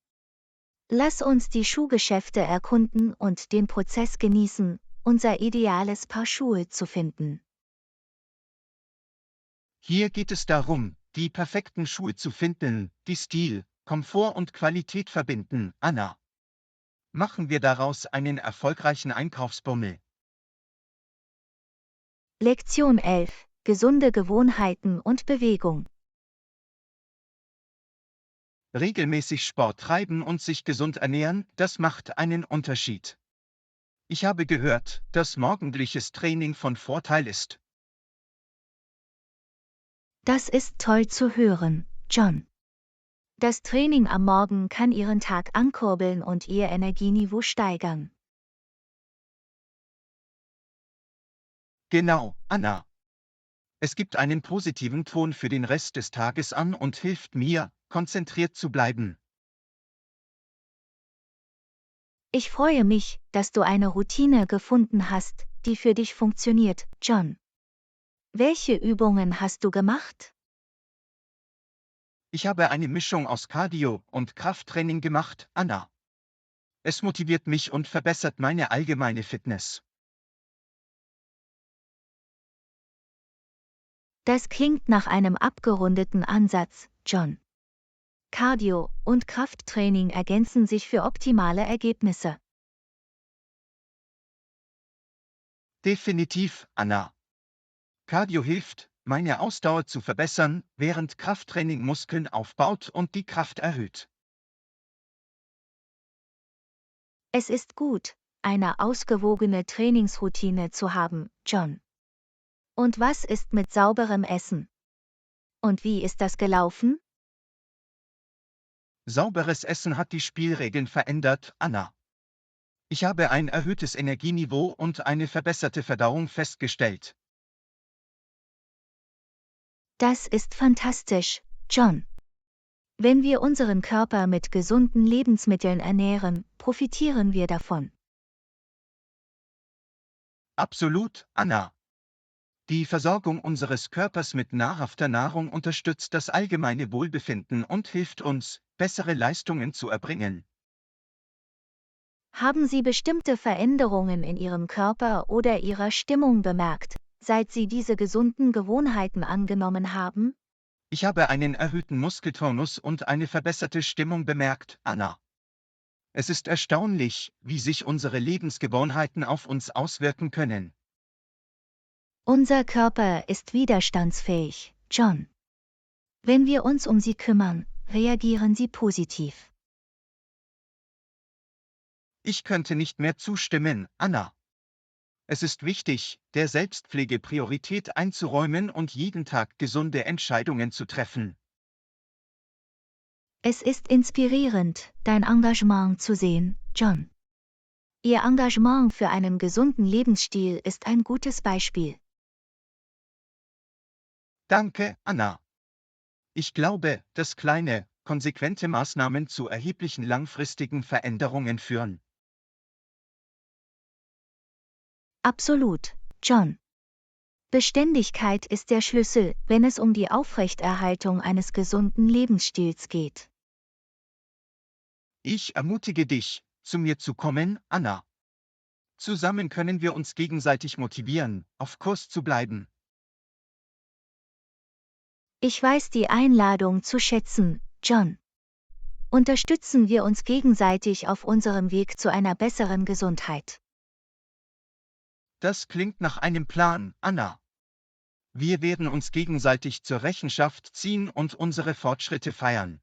Lass uns die Schuhgeschäfte erkunden und den Prozess genießen, unser ideales Paar Schuhe zu finden. Hier geht es darum, die perfekten Schuhe zu finden, die Stil, Komfort und Qualität verbinden, Anna. Machen wir daraus einen erfolgreichen Einkaufsbummel. Lektion 11: Gesunde Gewohnheiten und Bewegung. Regelmäßig Sport treiben und sich gesund ernähren, das macht einen Unterschied. Ich habe gehört, dass morgendliches Training von Vorteil ist. Das ist toll zu hören, John. Das Training am Morgen kann Ihren Tag ankurbeln und Ihr Energieniveau steigern. Genau, Anna. Es gibt einen positiven Ton für den Rest des Tages an und hilft mir, konzentriert zu bleiben. Ich freue mich, dass du eine Routine gefunden hast, die für dich funktioniert, John. Welche Übungen hast du gemacht? Ich habe eine Mischung aus Cardio und Krafttraining gemacht, Anna. Es motiviert mich und verbessert meine allgemeine Fitness. Das klingt nach einem abgerundeten Ansatz, John. Cardio und Krafttraining ergänzen sich für optimale Ergebnisse. Definitiv, Anna. Cardio hilft, meine Ausdauer zu verbessern, während Krafttraining Muskeln aufbaut und die Kraft erhöht. Es ist gut, eine ausgewogene Trainingsroutine zu haben, John. Und was ist mit sauberem Essen? Und wie ist das gelaufen? Sauberes Essen hat die Spielregeln verändert, Anna. Ich habe ein erhöhtes Energieniveau und eine verbesserte Verdauung festgestellt. Das ist fantastisch, John. Wenn wir unseren Körper mit gesunden Lebensmitteln ernähren, profitieren wir davon. Absolut, Anna. Die Versorgung unseres Körpers mit nahrhafter Nahrung unterstützt das allgemeine Wohlbefinden und hilft uns, bessere Leistungen zu erbringen. Haben Sie bestimmte Veränderungen in Ihrem Körper oder Ihrer Stimmung bemerkt, seit Sie diese gesunden Gewohnheiten angenommen haben? Ich habe einen erhöhten Muskeltonus und eine verbesserte Stimmung bemerkt, Anna. Es ist erstaunlich, wie sich unsere Lebensgewohnheiten auf uns auswirken können. Unser Körper ist widerstandsfähig, John. Wenn wir uns um sie kümmern, reagieren sie positiv. Ich könnte nicht mehr zustimmen, Anna. Es ist wichtig, der Selbstpflege Priorität einzuräumen und jeden Tag gesunde Entscheidungen zu treffen. Es ist inspirierend, dein Engagement zu sehen, John. Ihr Engagement für einen gesunden Lebensstil ist ein gutes Beispiel. Danke, Anna. Ich glaube, dass kleine, konsequente Maßnahmen zu erheblichen langfristigen Veränderungen führen. Absolut, John. Beständigkeit ist der Schlüssel, wenn es um die Aufrechterhaltung eines gesunden Lebensstils geht. Ich ermutige dich, zu mir zu kommen, Anna. Zusammen können wir uns gegenseitig motivieren, auf Kurs zu bleiben. Ich weiß die Einladung zu schätzen, John. Unterstützen wir uns gegenseitig auf unserem Weg zu einer besseren Gesundheit. Das klingt nach einem Plan, Anna. Wir werden uns gegenseitig zur Rechenschaft ziehen und unsere Fortschritte feiern.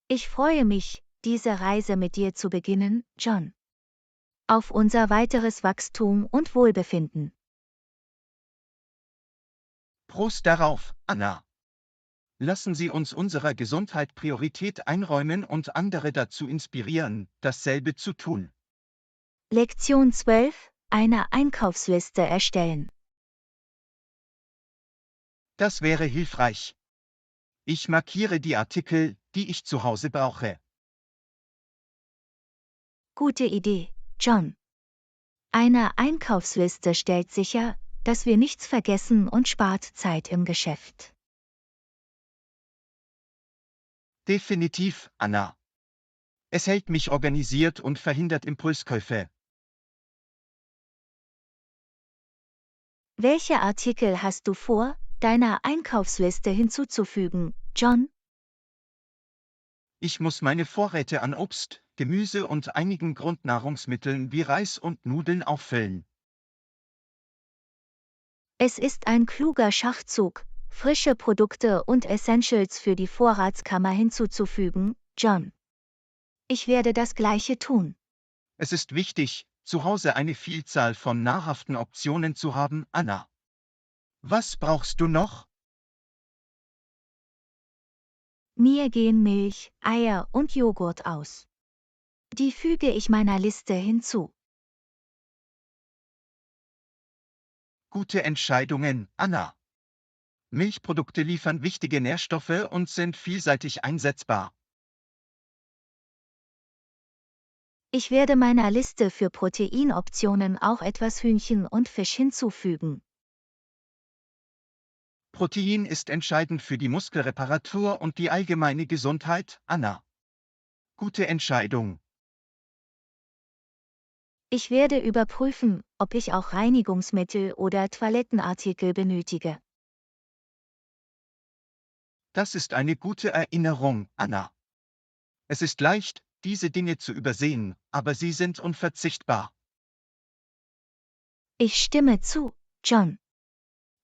Ich freue mich, diese Reise mit dir zu beginnen, John. Auf unser weiteres Wachstum und Wohlbefinden. Prost darauf, Anna. Lassen Sie uns unserer Gesundheit Priorität einräumen und andere dazu inspirieren, dasselbe zu tun. Lektion 12: Eine Einkaufsliste erstellen. Das wäre hilfreich. Ich markiere die Artikel, die ich zu Hause brauche. Gute Idee, John. Eine Einkaufsliste stellt sicher, dass wir nichts vergessen und spart Zeit im Geschäft. Definitiv, Anna. Es hält mich organisiert und verhindert Impulskäufe. Welche Artikel hast du vor, deiner Einkaufsliste hinzuzufügen, John? Ich muss meine Vorräte an Obst, Gemüse und einigen Grundnahrungsmitteln wie Reis und Nudeln auffüllen. Es ist ein kluger Schachzug, frische Produkte und Essentials für die Vorratskammer hinzuzufügen, John. Ich werde das Gleiche tun. Es ist wichtig, zu Hause eine Vielzahl von nahrhaften Optionen zu haben, Anna. Was brauchst du noch? Mir gehen Milch, Eier und Joghurt aus. Die füge ich meiner Liste hinzu. Gute Entscheidungen, Anna. Milchprodukte liefern wichtige Nährstoffe und sind vielseitig einsetzbar. Ich werde meiner Liste für Proteinoptionen auch etwas Hühnchen und Fisch hinzufügen. Protein ist entscheidend für die Muskelreparatur und die allgemeine Gesundheit, Anna. Gute Entscheidung. Ich werde überprüfen, ob ich auch Reinigungsmittel oder Toilettenartikel benötige. Das ist eine gute Erinnerung, Anna. Es ist leicht, diese Dinge zu übersehen, aber sie sind unverzichtbar. Ich stimme zu, John.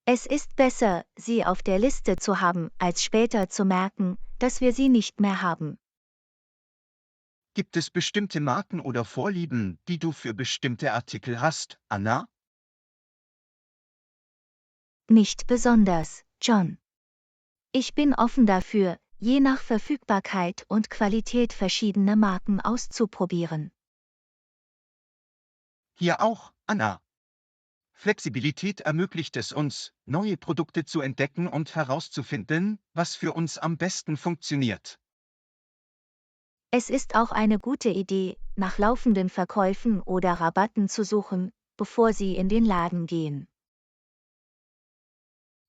Es ist besser, sie auf der Liste zu haben, als später zu merken, dass wir sie nicht mehr haben. Gibt es bestimmte Marken oder Vorlieben, die du für bestimmte Artikel hast, Anna? Nicht besonders, John. Ich bin offen dafür, je nach Verfügbarkeit und Qualität verschiedene Marken auszuprobieren. Hier auch, Anna. Flexibilität ermöglicht es uns, neue Produkte zu entdecken und herauszufinden, was für uns am besten funktioniert. Es ist auch eine gute Idee, nach laufenden Verkäufen oder Rabatten zu suchen, bevor Sie in den Laden gehen.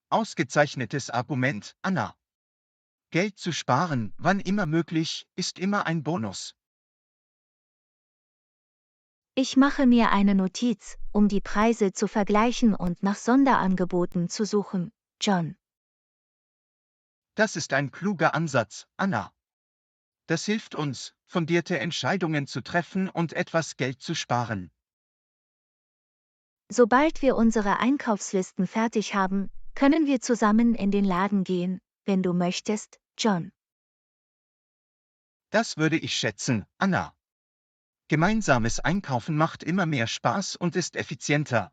Ausgezeichnetes Argument, Anna. Geld zu sparen, wann immer möglich, ist immer ein Bonus. Ich mache mir eine Notiz, um die Preise zu vergleichen und nach Sonderangeboten zu suchen, John. Das ist ein kluger Ansatz, Anna. Das hilft uns, fundierte Entscheidungen zu treffen und etwas Geld zu sparen. Sobald wir unsere Einkaufslisten fertig haben, können wir zusammen in den Laden gehen, wenn du möchtest, John. Das würde ich schätzen, Anna. Gemeinsames Einkaufen macht immer mehr Spaß und ist effizienter.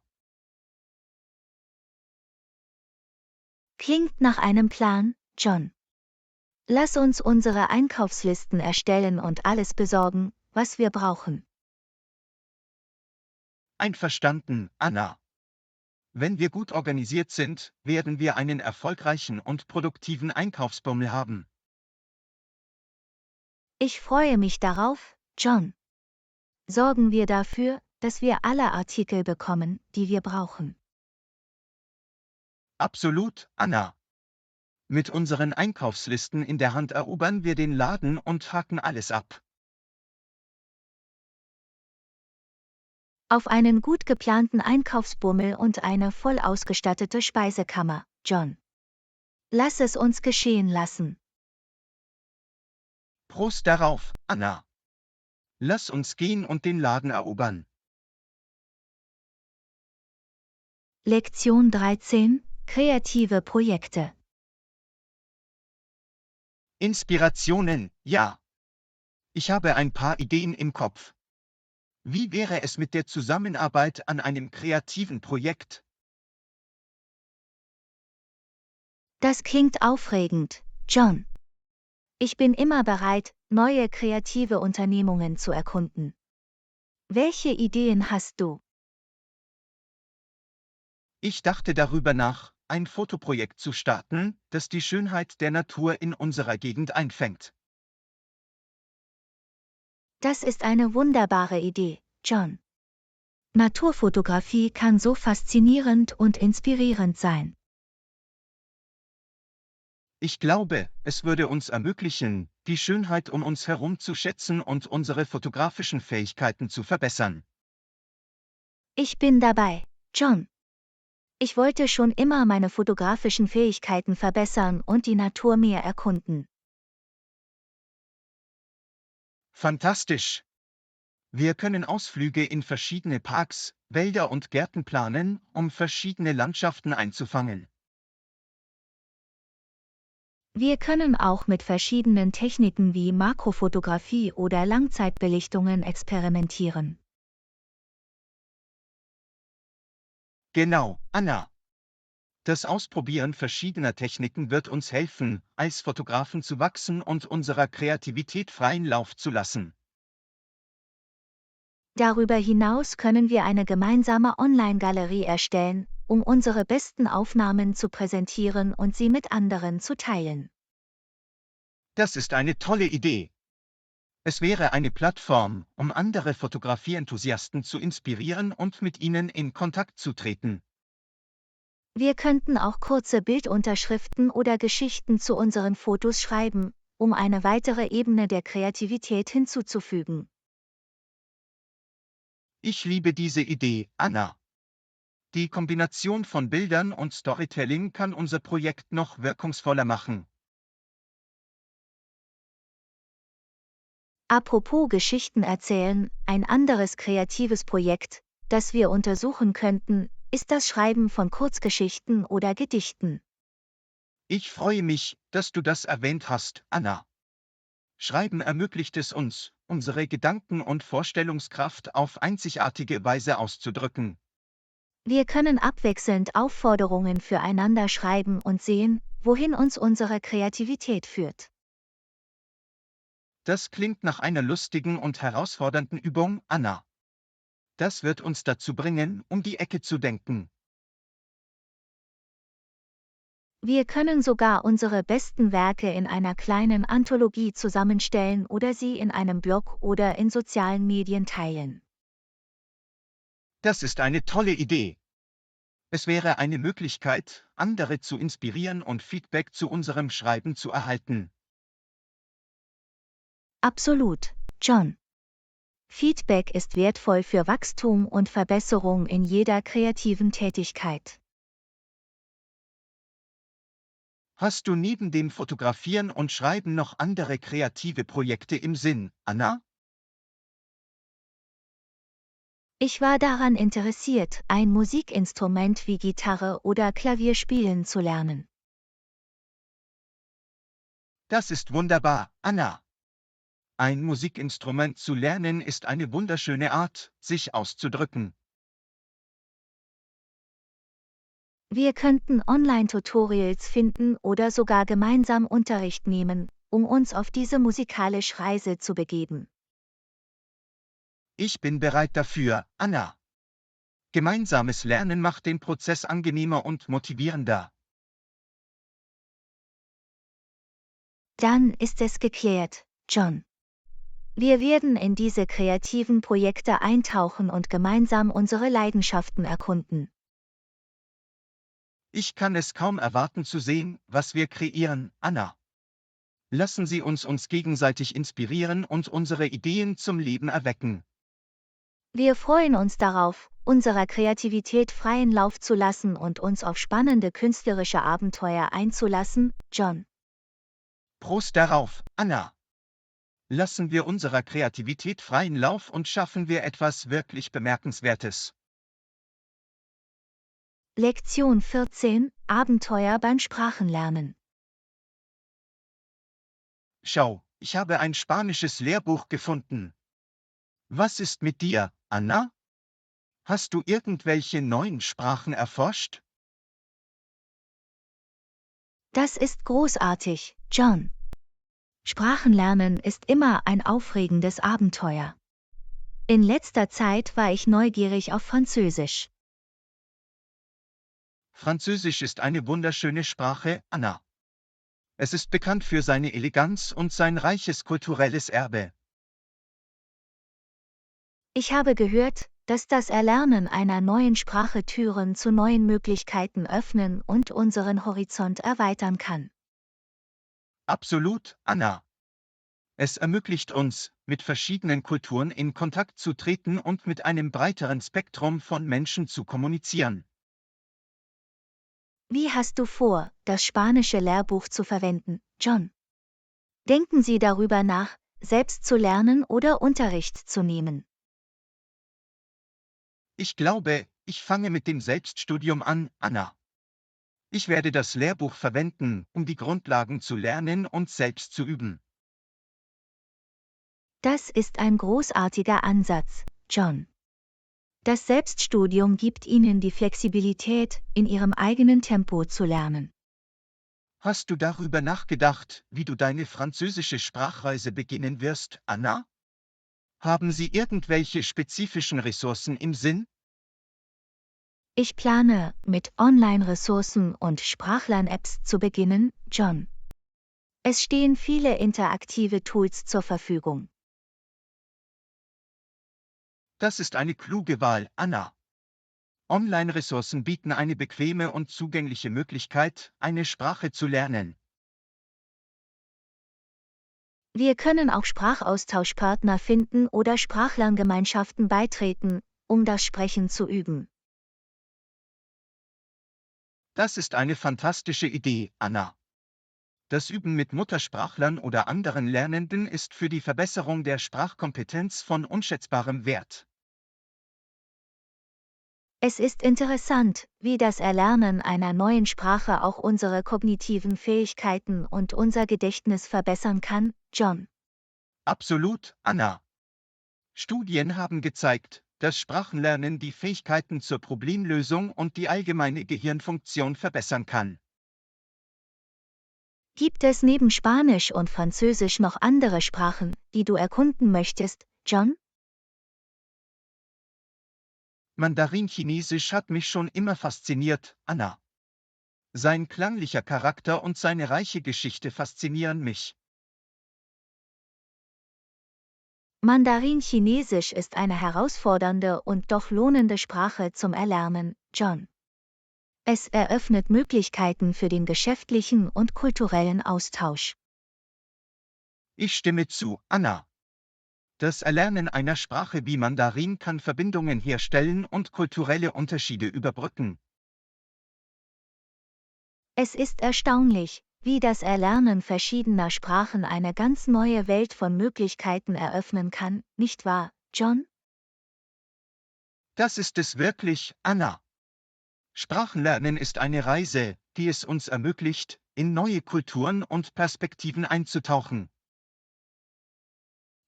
Klingt nach einem Plan, John. Lass uns unsere Einkaufslisten erstellen und alles besorgen, was wir brauchen. Einverstanden, Anna. Wenn wir gut organisiert sind, werden wir einen erfolgreichen und produktiven Einkaufsbummel haben. Ich freue mich darauf, John. Sorgen wir dafür, dass wir alle Artikel bekommen, die wir brauchen. Absolut, Anna. Mit unseren Einkaufslisten in der Hand erobern wir den Laden und haken alles ab. Auf einen gut geplanten Einkaufsbummel und eine voll ausgestattete Speisekammer, John. Lass es uns geschehen lassen. Prost darauf, Anna. Lass uns gehen und den Laden erobern. Lektion 13: Kreative Projekte. Inspirationen, ja. Ich habe ein paar Ideen im Kopf. Wie wäre es mit der Zusammenarbeit an einem kreativen Projekt? Das klingt aufregend, John. Ich bin immer bereit, neue kreative Unternehmungen zu erkunden. Welche Ideen hast du? Ich dachte darüber nach, ein Fotoprojekt zu starten, das die Schönheit der Natur in unserer Gegend einfängt. Das ist eine wunderbare Idee, John. Naturfotografie kann so faszinierend und inspirierend sein. Ich glaube, es würde uns ermöglichen, die Schönheit um uns herum zu schätzen und unsere fotografischen Fähigkeiten zu verbessern. Ich bin dabei, John. Ich wollte schon immer meine fotografischen Fähigkeiten verbessern und die Natur mehr erkunden. Fantastisch! Wir können Ausflüge in verschiedene Parks, Wälder und Gärten planen, um verschiedene Landschaften einzufangen. Wir können auch mit verschiedenen Techniken wie Makrofotografie oder Langzeitbelichtungen experimentieren. Genau, Anna. Das Ausprobieren verschiedener Techniken wird uns helfen, als Fotografen zu wachsen und unserer Kreativität freien Lauf zu lassen. Darüber hinaus können wir eine gemeinsame Online-Galerie erstellen, um unsere besten Aufnahmen zu präsentieren und sie mit anderen zu teilen. Das ist eine tolle Idee. Es wäre eine Plattform, um andere Fotografie-Enthusiasten zu inspirieren und mit ihnen in Kontakt zu treten. Wir könnten auch kurze Bildunterschriften oder Geschichten zu unseren Fotos schreiben, um eine weitere Ebene der Kreativität hinzuzufügen. Ich liebe diese Idee, Anna. Die Kombination von Bildern und Storytelling kann unser Projekt noch wirkungsvoller machen. Apropos Geschichten erzählen, ein anderes kreatives Projekt, das wir untersuchen könnten, ist das Schreiben von Kurzgeschichten oder Gedichten. Ich freue mich, dass du das erwähnt hast, Anna. Schreiben ermöglicht es uns, unsere Gedanken und Vorstellungskraft auf einzigartige Weise auszudrücken. Wir können abwechselnd Aufforderungen füreinander schreiben und sehen, wohin uns unsere Kreativität führt. Das klingt nach einer lustigen und herausfordernden Übung, Anna. Das wird uns dazu bringen, um die Ecke zu denken. Wir können sogar unsere besten Werke in einer kleinen Anthologie zusammenstellen oder sie in einem Blog oder in sozialen Medien teilen. Das ist eine tolle Idee. Es wäre eine Möglichkeit, andere zu inspirieren und Feedback zu unserem Schreiben zu erhalten. Absolut, John. Feedback ist wertvoll für Wachstum und Verbesserung in jeder kreativen Tätigkeit. Hast du neben dem Fotografieren und Schreiben noch andere kreative Projekte im Sinn, Anna? Ich war daran interessiert, ein Musikinstrument wie Gitarre oder Klavier spielen zu lernen. Das ist wunderbar, Anna. Ein Musikinstrument zu lernen ist eine wunderschöne Art, sich auszudrücken. Wir könnten Online-Tutorials finden oder sogar gemeinsam Unterricht nehmen, um uns auf diese musikalische Reise zu begeben. Ich bin bereit dafür, Anna. Gemeinsames Lernen macht den Prozess angenehmer und motivierender. Dann ist es geklärt, John. Wir werden in diese kreativen Projekte eintauchen und gemeinsam unsere Leidenschaften erkunden. Ich kann es kaum erwarten zu sehen, was wir kreieren, Anna. Lassen Sie uns gegenseitig inspirieren und unsere Ideen zum Leben erwecken. Wir freuen uns darauf, unserer Kreativität freien Lauf zu lassen und uns auf spannende künstlerische Abenteuer einzulassen, John. Prost darauf, Anna. Lassen wir unserer Kreativität freien Lauf und schaffen wir etwas wirklich Bemerkenswertes. Lektion 14: Abenteuer beim Sprachenlernen. Schau, ich habe ein spanisches Lehrbuch gefunden. Was ist mit dir, Anna? Hast du irgendwelche neuen Sprachen erforscht? Das ist großartig, John. Sprachenlernen ist immer ein aufregendes Abenteuer. In letzter Zeit war ich neugierig auf Französisch. Französisch ist eine wunderschöne Sprache, Anna. Es ist bekannt für seine Eleganz und sein reiches kulturelles Erbe. Ich habe gehört, dass das Erlernen einer neuen Sprache Türen zu neuen Möglichkeiten öffnen und unseren Horizont erweitern kann. Absolut, Anna. Es ermöglicht uns, mit verschiedenen Kulturen in Kontakt zu treten und mit einem breiteren Spektrum von Menschen zu kommunizieren. Wie hast du vor, das spanische Lehrbuch zu verwenden, John? Denken Sie darüber nach, selbst zu lernen oder Unterricht zu nehmen. Ich glaube, ich fange mit dem Selbststudium an, Anna. Ich werde das Lehrbuch verwenden, um die Grundlagen zu lernen und selbst zu üben. Das ist ein großartiger Ansatz, John. Das Selbststudium gibt Ihnen die Flexibilität, in Ihrem eigenen Tempo zu lernen. Hast du darüber nachgedacht, wie du deine französische Sprachreise beginnen wirst, Anna? Haben Sie irgendwelche spezifischen Ressourcen im Sinn? Ich plane, mit Online-Ressourcen und Sprachlern-Apps zu beginnen, John. Es stehen viele interaktive Tools zur Verfügung. Das ist eine kluge Wahl, Anna. Online-Ressourcen bieten eine bequeme und zugängliche Möglichkeit, eine Sprache zu lernen. Wir können auch Sprachaustauschpartner finden oder Sprachlerngemeinschaften beitreten, um das Sprechen zu üben. Das ist eine fantastische Idee, Anna. Das Üben mit Muttersprachlern oder anderen Lernenden ist für die Verbesserung der Sprachkompetenz von unschätzbarem Wert. Es ist interessant, wie das Erlernen einer neuen Sprache auch unsere kognitiven Fähigkeiten und unser Gedächtnis verbessern kann, John. Absolut, Anna. Studien haben gezeigt, dass Sprachenlernen die Fähigkeiten zur Problemlösung und die allgemeine Gehirnfunktion verbessern kann. Gibt es neben Spanisch und Französisch noch andere Sprachen, die du erkunden möchtest, John? Mandarin-Chinesisch hat mich schon immer fasziniert, Anna. Sein klanglicher Charakter und seine reiche Geschichte faszinieren mich. Mandarin-Chinesisch ist eine herausfordernde und doch lohnende Sprache zum Erlernen, John. Es eröffnet Möglichkeiten für den geschäftlichen und kulturellen Austausch. Ich stimme zu, Anna. Das Erlernen einer Sprache wie Mandarin kann Verbindungen herstellen und kulturelle Unterschiede überbrücken. Es ist erstaunlich, wie das Erlernen verschiedener Sprachen eine ganz neue Welt von Möglichkeiten eröffnen kann, nicht wahr, John? Das ist es wirklich, Anna. Sprachenlernen ist eine Reise, die es uns ermöglicht, in neue Kulturen und Perspektiven einzutauchen.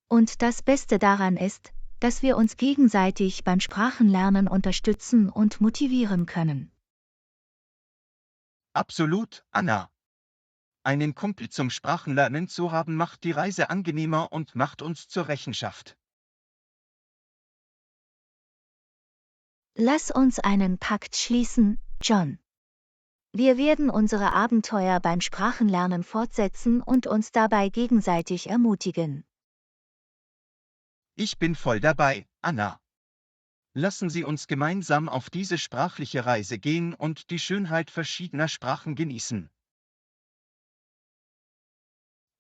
Und das Beste daran ist, dass wir uns gegenseitig beim Sprachenlernen unterstützen und motivieren können. Absolut, Anna. Einen Kumpel zum Sprachenlernen zu haben, macht die Reise angenehmer und macht uns zur Rechenschaft. Lass uns einen Pakt schließen, John. Wir werden unsere Abenteuer beim Sprachenlernen fortsetzen und uns dabei gegenseitig ermutigen. Ich bin voll dabei, Anna. Lassen Sie uns gemeinsam auf diese sprachliche Reise gehen und die Schönheit verschiedener Sprachen genießen.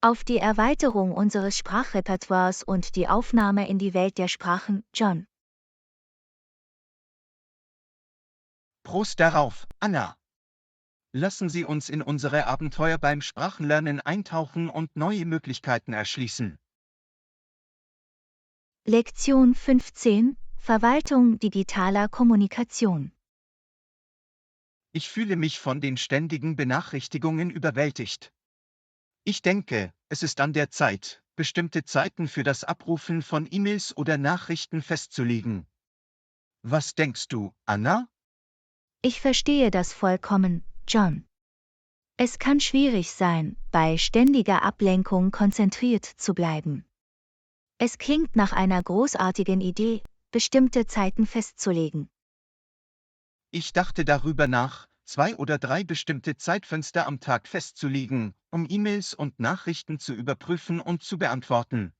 Auf die Erweiterung unseres Sprachrepertoires und die Aufnahme in die Welt der Sprachen, John. Prost darauf, Anna. Lassen Sie uns in unsere Abenteuer beim Sprachenlernen eintauchen und neue Möglichkeiten erschließen. Lektion 15: Verwaltung digitaler Kommunikation. Ich fühle mich von den ständigen Benachrichtigungen überwältigt. Ich denke, es ist an der Zeit, bestimmte Zeiten für das Abrufen von E-Mails oder Nachrichten festzulegen. Was denkst du, Anna? Ich verstehe das vollkommen, John. Es kann schwierig sein, bei ständiger Ablenkung konzentriert zu bleiben. Es klingt nach einer großartigen Idee, bestimmte Zeiten festzulegen. Ich dachte darüber nach, 2 oder 3 bestimmte Zeitfenster am Tag festzulegen, um E-Mails und Nachrichten zu überprüfen und zu beantworten.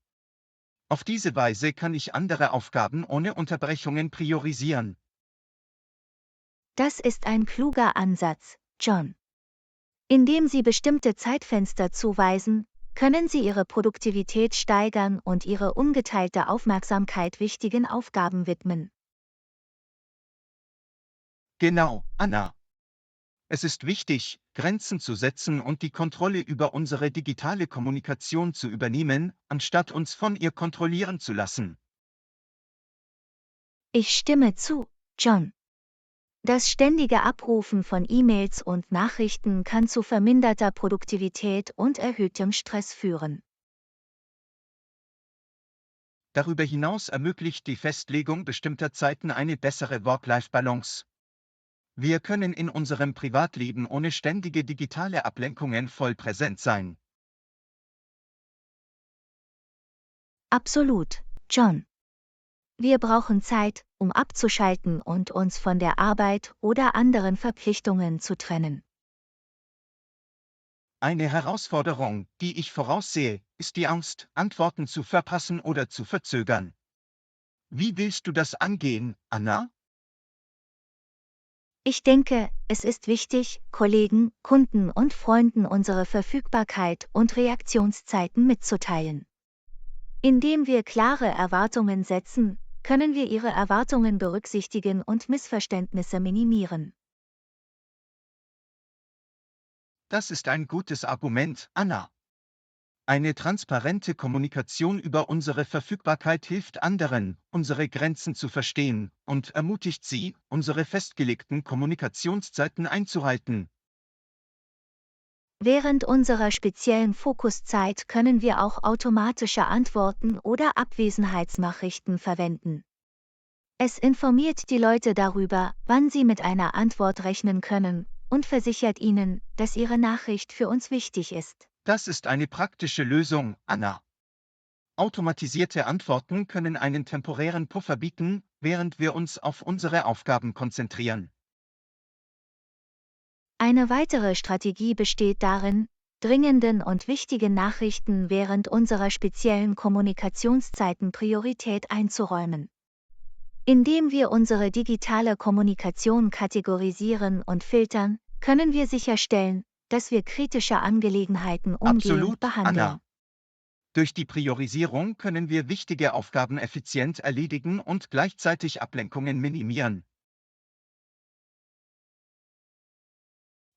Auf diese Weise kann ich andere Aufgaben ohne Unterbrechungen priorisieren. Das ist ein kluger Ansatz, John. Indem Sie bestimmte Zeitfenster zuweisen, können Sie Ihre Produktivität steigern und Ihre ungeteilte Aufmerksamkeit wichtigen Aufgaben widmen. Genau, Anna. Es ist wichtig, Grenzen zu setzen und die Kontrolle über unsere digitale Kommunikation zu übernehmen, anstatt uns von ihr kontrollieren zu lassen. Ich stimme zu, John. Das ständige Abrufen von E-Mails und Nachrichten kann zu verminderter Produktivität und erhöhtem Stress führen. Darüber hinaus ermöglicht die Festlegung bestimmter Zeiten eine bessere Work-Life-Balance. Wir können in unserem Privatleben ohne ständige digitale Ablenkungen voll präsent sein. Absolut, John. Wir brauchen Zeit, um abzuschalten und uns von der Arbeit oder anderen Verpflichtungen zu trennen. Eine Herausforderung, die ich voraussehe, ist die Angst, Antworten zu verpassen oder zu verzögern. Wie willst du das angehen, Anna? Ich denke, es ist wichtig, Kollegen, Kunden und Freunden unsere Verfügbarkeit und Reaktionszeiten mitzuteilen. Indem wir klare Erwartungen setzen, können wir ihre Erwartungen berücksichtigen und Missverständnisse minimieren. Das ist ein gutes Argument, Anna. Eine transparente Kommunikation über unsere Verfügbarkeit hilft anderen, unsere Grenzen zu verstehen und ermutigt sie, unsere festgelegten Kommunikationszeiten einzuhalten. Während unserer speziellen Fokuszeit können wir auch automatische Antworten oder Abwesenheitsnachrichten verwenden. Es informiert die Leute darüber, wann sie mit einer Antwort rechnen können, und versichert ihnen, dass ihre Nachricht für uns wichtig ist. Das ist eine praktische Lösung, Anna. Automatisierte Antworten können einen temporären Puffer bieten, während wir uns auf unsere Aufgaben konzentrieren. Eine weitere Strategie besteht darin, dringenden und wichtigen Nachrichten während unserer speziellen Kommunikationszeiten Priorität einzuräumen. Indem wir unsere digitale Kommunikation kategorisieren und filtern, können wir sicherstellen, dass wir kritische Angelegenheiten umgehend Absolut, behandeln. Anna. Durch die Priorisierung können wir wichtige Aufgaben effizient erledigen und gleichzeitig Ablenkungen minimieren.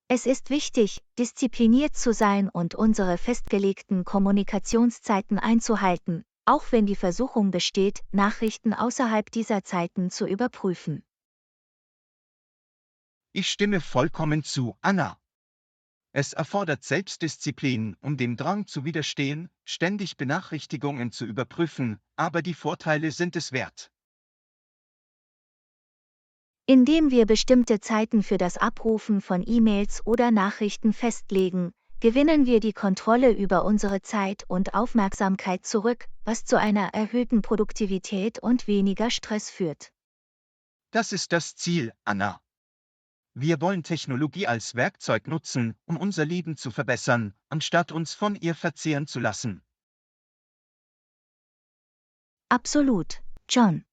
Es ist wichtig, diszipliniert zu sein und unsere festgelegten Kommunikationszeiten einzuhalten, auch wenn die Versuchung besteht, Nachrichten außerhalb dieser Zeiten zu überprüfen. Ich stimme vollkommen zu, Anna. Es erfordert Selbstdisziplin, um dem Drang zu widerstehen, ständig Benachrichtigungen zu überprüfen, aber die Vorteile sind es wert. Indem wir bestimmte Zeiten für das Abrufen von E-Mails oder Nachrichten festlegen, gewinnen wir die Kontrolle über unsere Zeit und Aufmerksamkeit zurück, was zu einer erhöhten Produktivität und weniger Stress führt. Das ist das Ziel, Anna. Wir wollen Technologie als Werkzeug nutzen, um unser Leben zu verbessern, anstatt uns von ihr verzehren zu lassen. Absolut, John.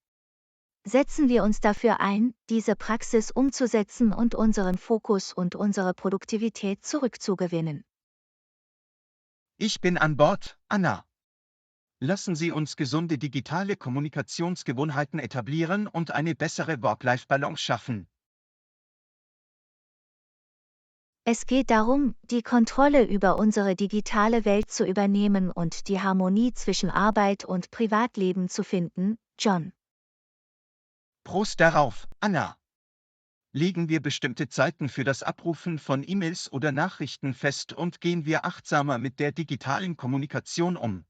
Setzen wir uns dafür ein, diese Praxis umzusetzen und unseren Fokus und unsere Produktivität zurückzugewinnen. Ich bin an Bord, Anna. Lassen Sie uns gesunde digitale Kommunikationsgewohnheiten etablieren und eine bessere Work-Life-Balance schaffen. Es geht darum, die Kontrolle über unsere digitale Welt zu übernehmen und die Harmonie zwischen Arbeit und Privatleben zu finden, John. Prost darauf, Anna. Legen wir bestimmte Zeiten für das Abrufen von E-Mails oder Nachrichten fest und gehen wir achtsamer mit der digitalen Kommunikation um.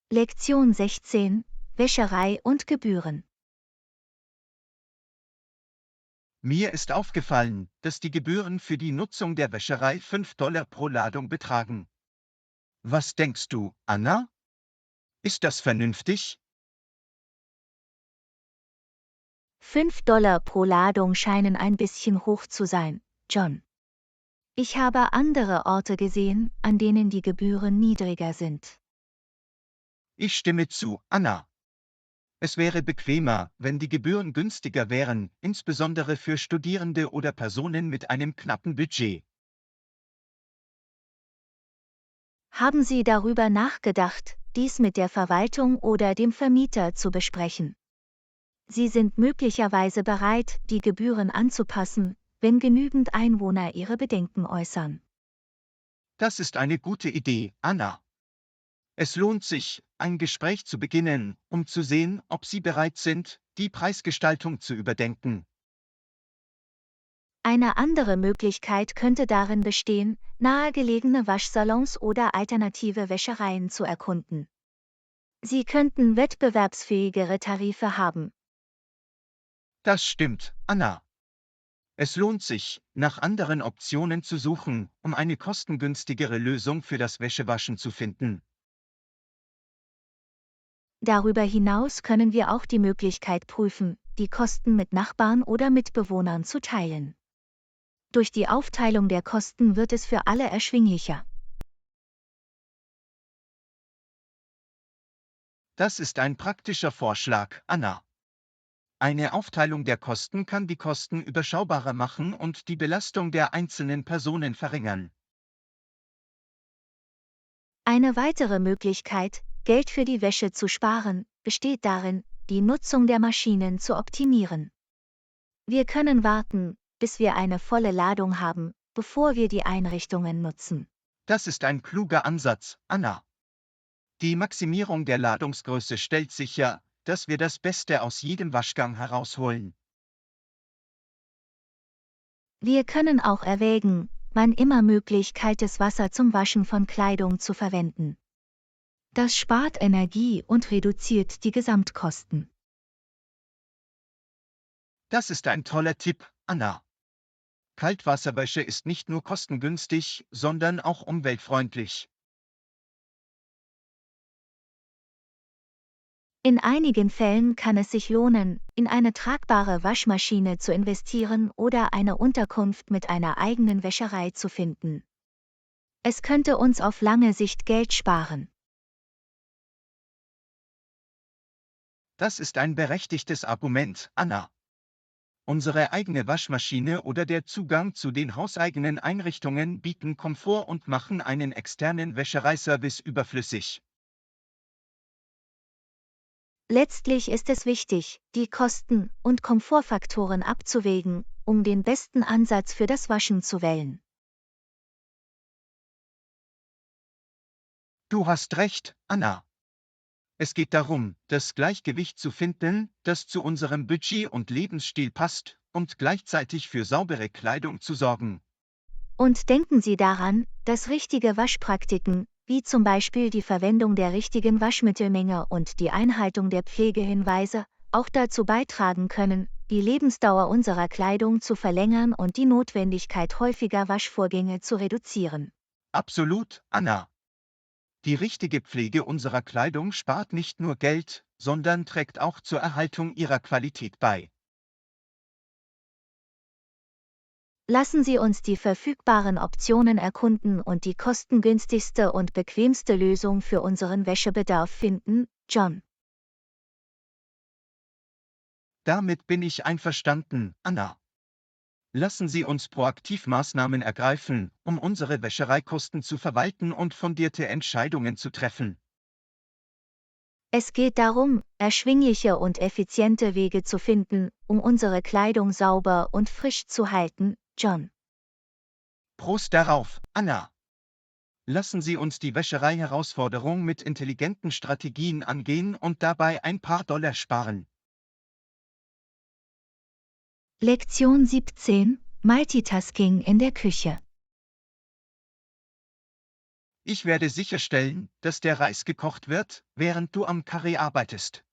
Lektion 16: Wäscherei und Gebühren. Mir ist aufgefallen, dass die Gebühren für die Nutzung der Wäscherei $5 pro Ladung betragen. Was denkst du, Anna? Ist das vernünftig? $5 pro Ladung scheinen ein bisschen hoch zu sein, John. Ich habe andere Orte gesehen, an denen die Gebühren niedriger sind. Ich stimme zu, Anna. Es wäre bequemer, wenn die Gebühren günstiger wären, insbesondere für Studierende oder Personen mit einem knappen Budget. Haben Sie darüber nachgedacht, dies mit der Verwaltung oder dem Vermieter zu besprechen? Sie sind möglicherweise bereit, die Gebühren anzupassen, wenn genügend Einwohner ihre Bedenken äußern. Das ist eine gute Idee, Anna. Es lohnt sich, ein Gespräch zu beginnen, um zu sehen, ob Sie bereit sind, die Preisgestaltung zu überdenken. Eine andere Möglichkeit könnte darin bestehen, nahegelegene Waschsalons oder alternative Wäschereien zu erkunden. Sie könnten wettbewerbsfähigere Tarife haben. Das stimmt, Anna. Es lohnt sich, nach anderen Optionen zu suchen, um eine kostengünstigere Lösung für das Wäschewaschen zu finden. Darüber hinaus können wir auch die Möglichkeit prüfen, die Kosten mit Nachbarn oder Mitbewohnern zu teilen. Durch die Aufteilung der Kosten wird es für alle erschwinglicher. Das ist ein praktischer Vorschlag, Anna. Eine Aufteilung der Kosten kann die Kosten überschaubarer machen und die Belastung der einzelnen Personen verringern. Eine weitere Möglichkeit, Geld für die Wäsche zu sparen, besteht darin, die Nutzung der Maschinen zu optimieren. Wir können warten, bis wir eine volle Ladung haben, bevor wir die Einrichtungen nutzen. Das ist ein kluger Ansatz, Anna. Die Maximierung der Ladungsgröße stellt sicher, dass wir das Beste aus jedem Waschgang herausholen. Wir können auch erwägen, wann immer möglich kaltes Wasser zum Waschen von Kleidung zu verwenden. Das spart Energie und reduziert die Gesamtkosten. Das ist ein toller Tipp, Anna. Kaltwasserwäsche ist nicht nur kostengünstig, sondern auch umweltfreundlich. In einigen Fällen kann es sich lohnen, in eine tragbare Waschmaschine zu investieren oder eine Unterkunft mit einer eigenen Wäscherei zu finden. Es könnte uns auf lange Sicht Geld sparen. Das ist ein berechtigtes Argument, Anna. Unsere eigene Waschmaschine oder der Zugang zu den hauseigenen Einrichtungen bieten Komfort und machen einen externen Wäschereiservice überflüssig. Letztlich ist es wichtig, die Kosten- und Komfortfaktoren abzuwägen, um den besten Ansatz für das Waschen zu wählen. Du hast recht, Anna. Es geht darum, das Gleichgewicht zu finden, das zu unserem Budget und Lebensstil passt, und gleichzeitig für saubere Kleidung zu sorgen. Und denken Sie daran, dass richtige Waschpraktiken, wie zum Beispiel die Verwendung der richtigen Waschmittelmenge und die Einhaltung der Pflegehinweise, auch dazu beitragen können, die Lebensdauer unserer Kleidung zu verlängern und die Notwendigkeit häufiger Waschvorgänge zu reduzieren. Absolut, Anna. Die richtige Pflege unserer Kleidung spart nicht nur Geld, sondern trägt auch zur Erhaltung ihrer Qualität bei. Lassen Sie uns die verfügbaren Optionen erkunden und die kostengünstigste und bequemste Lösung für unseren Wäschebedarf finden, John. Damit bin ich einverstanden, Anna. Lassen Sie uns proaktiv Maßnahmen ergreifen, um unsere Wäschereikosten zu verwalten und fundierte Entscheidungen zu treffen. Es geht darum, erschwingliche und effiziente Wege zu finden, um unsere Kleidung sauber und frisch zu halten, John. Prost darauf, Anna. Lassen Sie uns die Wäscherei-Herausforderung mit intelligenten Strategien angehen und dabei ein paar Dollar sparen. Lektion 17: Multitasking in der Küche. Ich werde sicherstellen, dass der Reis gekocht wird, während du am Curry arbeitest.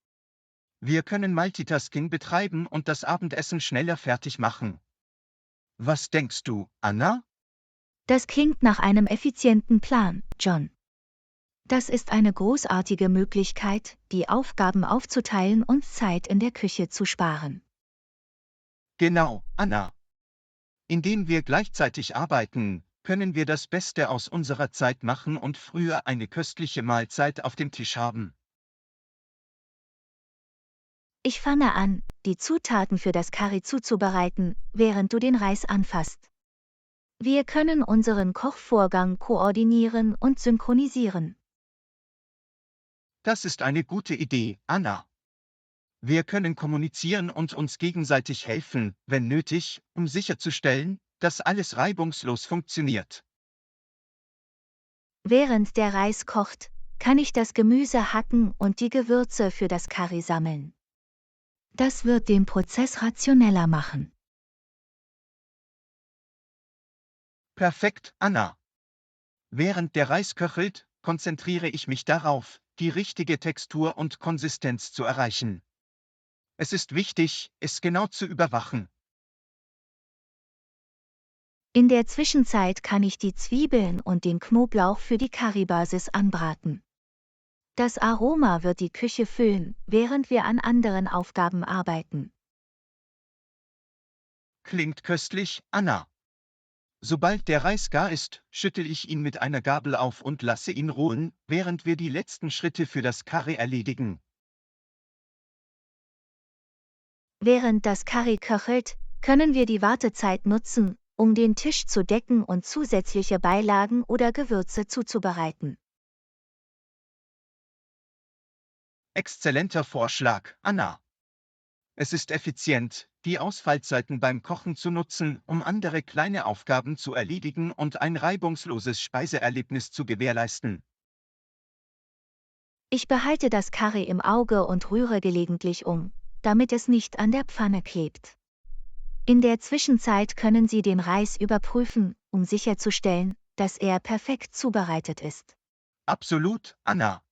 Wir können Multitasking betreiben und das Abendessen schneller fertig machen. Was denkst du, Anna? Das klingt nach einem effizienten Plan, John. Das ist eine großartige Möglichkeit, die Aufgaben aufzuteilen und Zeit in der Küche zu sparen. Genau, Anna. Indem wir gleichzeitig arbeiten, können wir das Beste aus unserer Zeit machen und früher eine köstliche Mahlzeit auf dem Tisch haben. Ich fange an, die Zutaten für das Curry zuzubereiten, während du den Reis anfasst. Wir können unseren Kochvorgang koordinieren und synchronisieren. Das ist eine gute Idee, Anna. Wir können kommunizieren und uns gegenseitig helfen, wenn nötig, um sicherzustellen, dass alles reibungslos funktioniert. Während der Reis kocht, kann ich das Gemüse hacken und die Gewürze für das Curry sammeln. Das wird den Prozess rationeller machen. Perfekt, Anna. Während der Reis köchelt, konzentriere ich mich darauf, die richtige Textur und Konsistenz zu erreichen. Es ist wichtig, es genau zu überwachen. In der Zwischenzeit kann ich die Zwiebeln und den Knoblauch für die Currybasis anbraten. Das Aroma wird die Küche füllen, während wir an anderen Aufgaben arbeiten. Klingt köstlich, Anna. Sobald der Reis gar ist, schüttel ich ihn mit einer Gabel auf und lasse ihn ruhen, während wir die letzten Schritte für das Curry erledigen. Während das Curry köchelt, können wir die Wartezeit nutzen, um den Tisch zu decken und zusätzliche Beilagen oder Gewürze zuzubereiten. Exzellenter Vorschlag, Anna. Es ist effizient, die Ausfallzeiten beim Kochen zu nutzen, um andere kleine Aufgaben zu erledigen und ein reibungsloses Speiseerlebnis zu gewährleisten. Ich behalte das Curry im Auge und rühre gelegentlich um, damit es nicht an der Pfanne klebt. In der Zwischenzeit können Sie den Reis überprüfen, um sicherzustellen, dass er perfekt zubereitet ist. Absolut, Anna.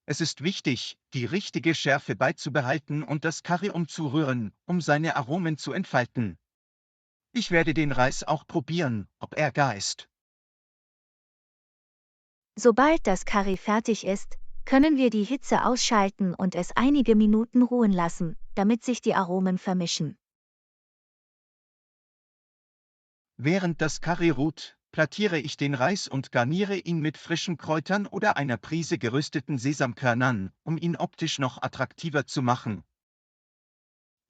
Es ist wichtig, die richtige Schärfe beizubehalten und das Curry umzurühren, um seine Aromen zu entfalten. Ich werde den Reis auch probieren, ob er gar ist. Sobald das Curry fertig ist, können wir die Hitze ausschalten und es einige Minuten ruhen lassen, damit sich die Aromen vermischen. Während das Curry ruht, plattiere ich den Reis und garniere ihn mit frischen Kräutern oder einer Prise gerösteten Sesamkörnern, um ihn optisch noch attraktiver zu machen.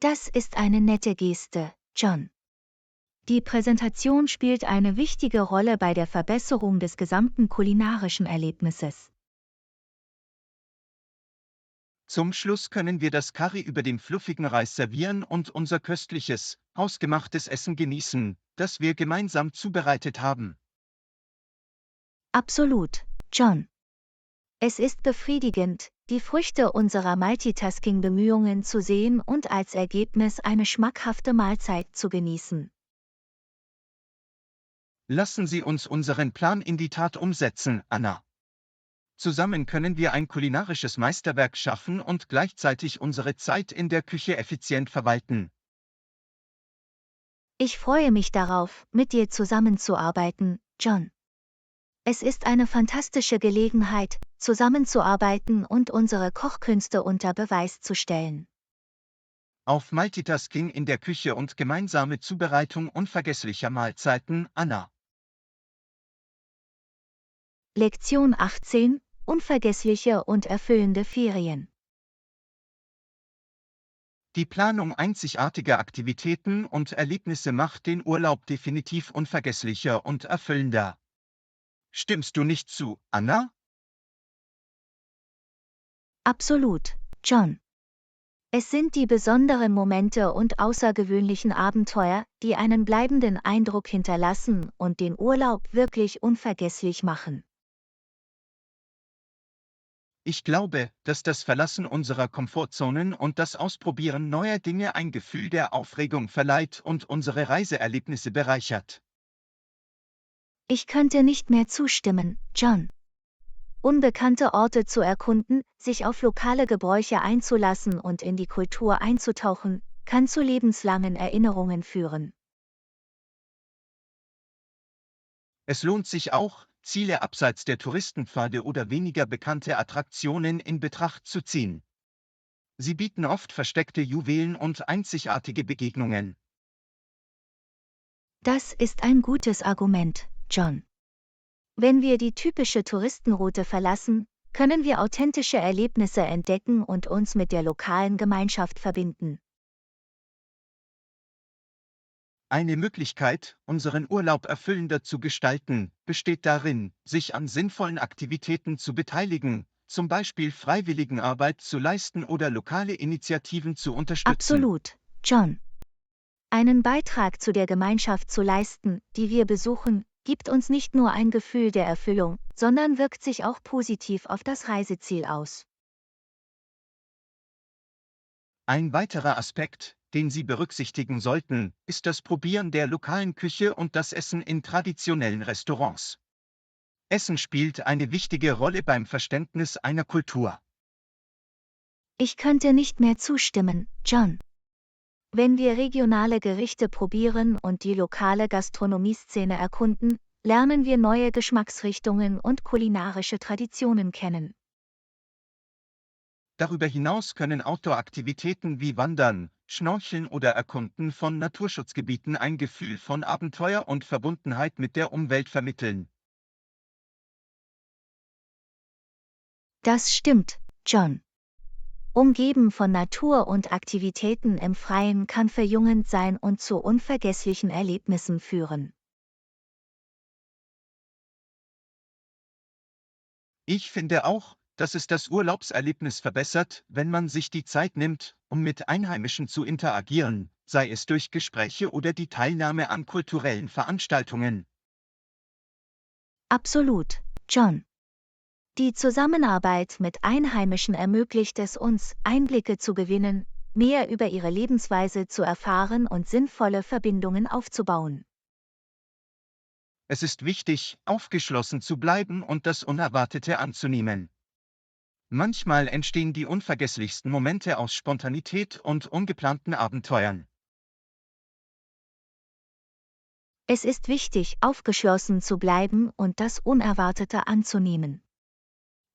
Das ist eine nette Geste, John. Die Präsentation spielt eine wichtige Rolle bei der Verbesserung des gesamten kulinarischen Erlebnisses. Zum Schluss können wir das Curry über dem fluffigen Reis servieren und unser köstliches, hausgemachtes Essen genießen, das wir gemeinsam zubereitet haben. Absolut, John. Es ist befriedigend, die Früchte unserer Multitasking-Bemühungen zu sehen und als Ergebnis eine schmackhafte Mahlzeit zu genießen. Lassen Sie uns unseren Plan in die Tat umsetzen, Anna. Zusammen können wir ein kulinarisches Meisterwerk schaffen und gleichzeitig unsere Zeit in der Küche effizient verwalten. Ich freue mich darauf, mit dir zusammenzuarbeiten, John. Es ist eine fantastische Gelegenheit, zusammenzuarbeiten und unsere Kochkünste unter Beweis zu stellen. Auf Multitasking in der Küche und gemeinsame Zubereitung unvergesslicher Mahlzeiten, Anna. Lektion 18: Unvergessliche und erfüllende Ferien. Die Planung einzigartiger Aktivitäten und Erlebnisse macht den Urlaub definitiv unvergesslicher und erfüllender. Stimmst du nicht zu, Anna? Absolut, John. Es sind die besonderen Momente und außergewöhnlichen Abenteuer, die einen bleibenden Eindruck hinterlassen und den Urlaub wirklich unvergesslich machen. Ich glaube, dass das Verlassen unserer Komfortzonen und das Ausprobieren neuer Dinge ein Gefühl der Aufregung verleiht und unsere Reiseerlebnisse bereichert. Ich könnte nicht mehr zustimmen, John. Unbekannte Orte zu erkunden, sich auf lokale Gebräuche einzulassen und in die Kultur einzutauchen, kann zu lebenslangen Erinnerungen führen. Es lohnt sich auch, Ziele abseits der Touristenpfade oder weniger bekannte Attraktionen in Betracht zu ziehen. Sie bieten oft versteckte Juwelen und einzigartige Begegnungen. Das ist ein gutes Argument, John. Wenn wir die typische Touristenroute verlassen, können wir authentische Erlebnisse entdecken und uns mit der lokalen Gemeinschaft verbinden. Eine Möglichkeit, unseren Urlaub erfüllender zu gestalten, besteht darin, sich an sinnvollen Aktivitäten zu beteiligen, zum Beispiel Freiwilligenarbeit zu leisten oder lokale Initiativen zu unterstützen. Absolut, John. Einen Beitrag zu der Gemeinschaft zu leisten, die wir besuchen, gibt uns nicht nur ein Gefühl der Erfüllung, sondern wirkt sich auch positiv auf das Reiseziel aus. Ein weiterer Aspekt, den Sie berücksichtigen sollten, ist das Probieren der lokalen Küche und das Essen in traditionellen Restaurants. Essen spielt eine wichtige Rolle beim Verständnis einer Kultur. Ich könnte nicht mehr zustimmen, John. Wenn wir regionale Gerichte probieren und die lokale Gastronomieszene erkunden, lernen wir neue Geschmacksrichtungen und kulinarische Traditionen kennen. Darüber hinaus können Outdoor-Aktivitäten wie Wandern, Schnorcheln oder Erkunden von Naturschutzgebieten ein Gefühl von Abenteuer und Verbundenheit mit der Umwelt vermitteln. Das stimmt, John. Umgeben von Natur und Aktivitäten im Freien kann verjüngend sein und zu unvergesslichen Erlebnissen führen. Ich finde auch, dass es das Urlaubserlebnis verbessert, wenn man sich die Zeit nimmt, um mit Einheimischen zu interagieren, sei es durch Gespräche oder die Teilnahme an kulturellen Veranstaltungen. Absolut, John. Die Zusammenarbeit mit Einheimischen ermöglicht es uns, Einblicke zu gewinnen, mehr über ihre Lebensweise zu erfahren und sinnvolle Verbindungen aufzubauen. Es ist wichtig, aufgeschlossen zu bleiben und das Unerwartete anzunehmen. Manchmal entstehen die unvergesslichsten Momente aus Spontanität und ungeplanten Abenteuern. Es ist wichtig, aufgeschlossen zu bleiben und das Unerwartete anzunehmen.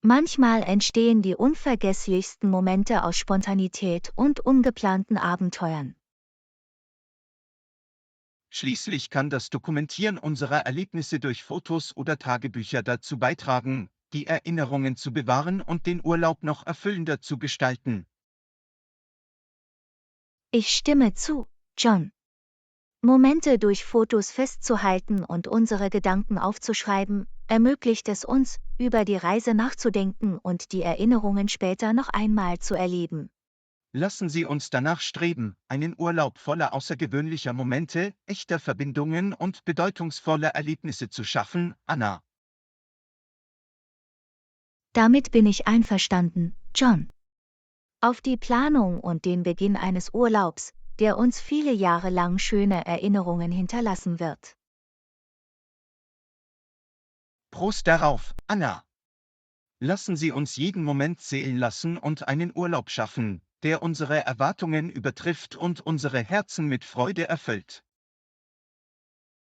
Manchmal entstehen die unvergesslichsten Momente aus Spontanität und ungeplanten Abenteuern. Schließlich kann das Dokumentieren unserer Erlebnisse durch Fotos oder Tagebücher dazu beitragen, die Erinnerungen zu bewahren und den Urlaub noch erfüllender zu gestalten. Ich stimme zu, John. Momente durch Fotos festzuhalten und unsere Gedanken aufzuschreiben, ermöglicht es uns, über die Reise nachzudenken und die Erinnerungen später noch einmal zu erleben. Lassen Sie uns danach streben, einen Urlaub voller außergewöhnlicher Momente, echter Verbindungen und bedeutungsvoller Erlebnisse zu schaffen, Anna. Damit bin ich einverstanden, John. Auf die Planung und den Beginn eines Urlaubs, der uns viele Jahre lang schöne Erinnerungen hinterlassen wird. Prost darauf, Anna. Lassen Sie uns jeden Moment zählen lassen und einen Urlaub schaffen, der unsere Erwartungen übertrifft und unsere Herzen mit Freude erfüllt.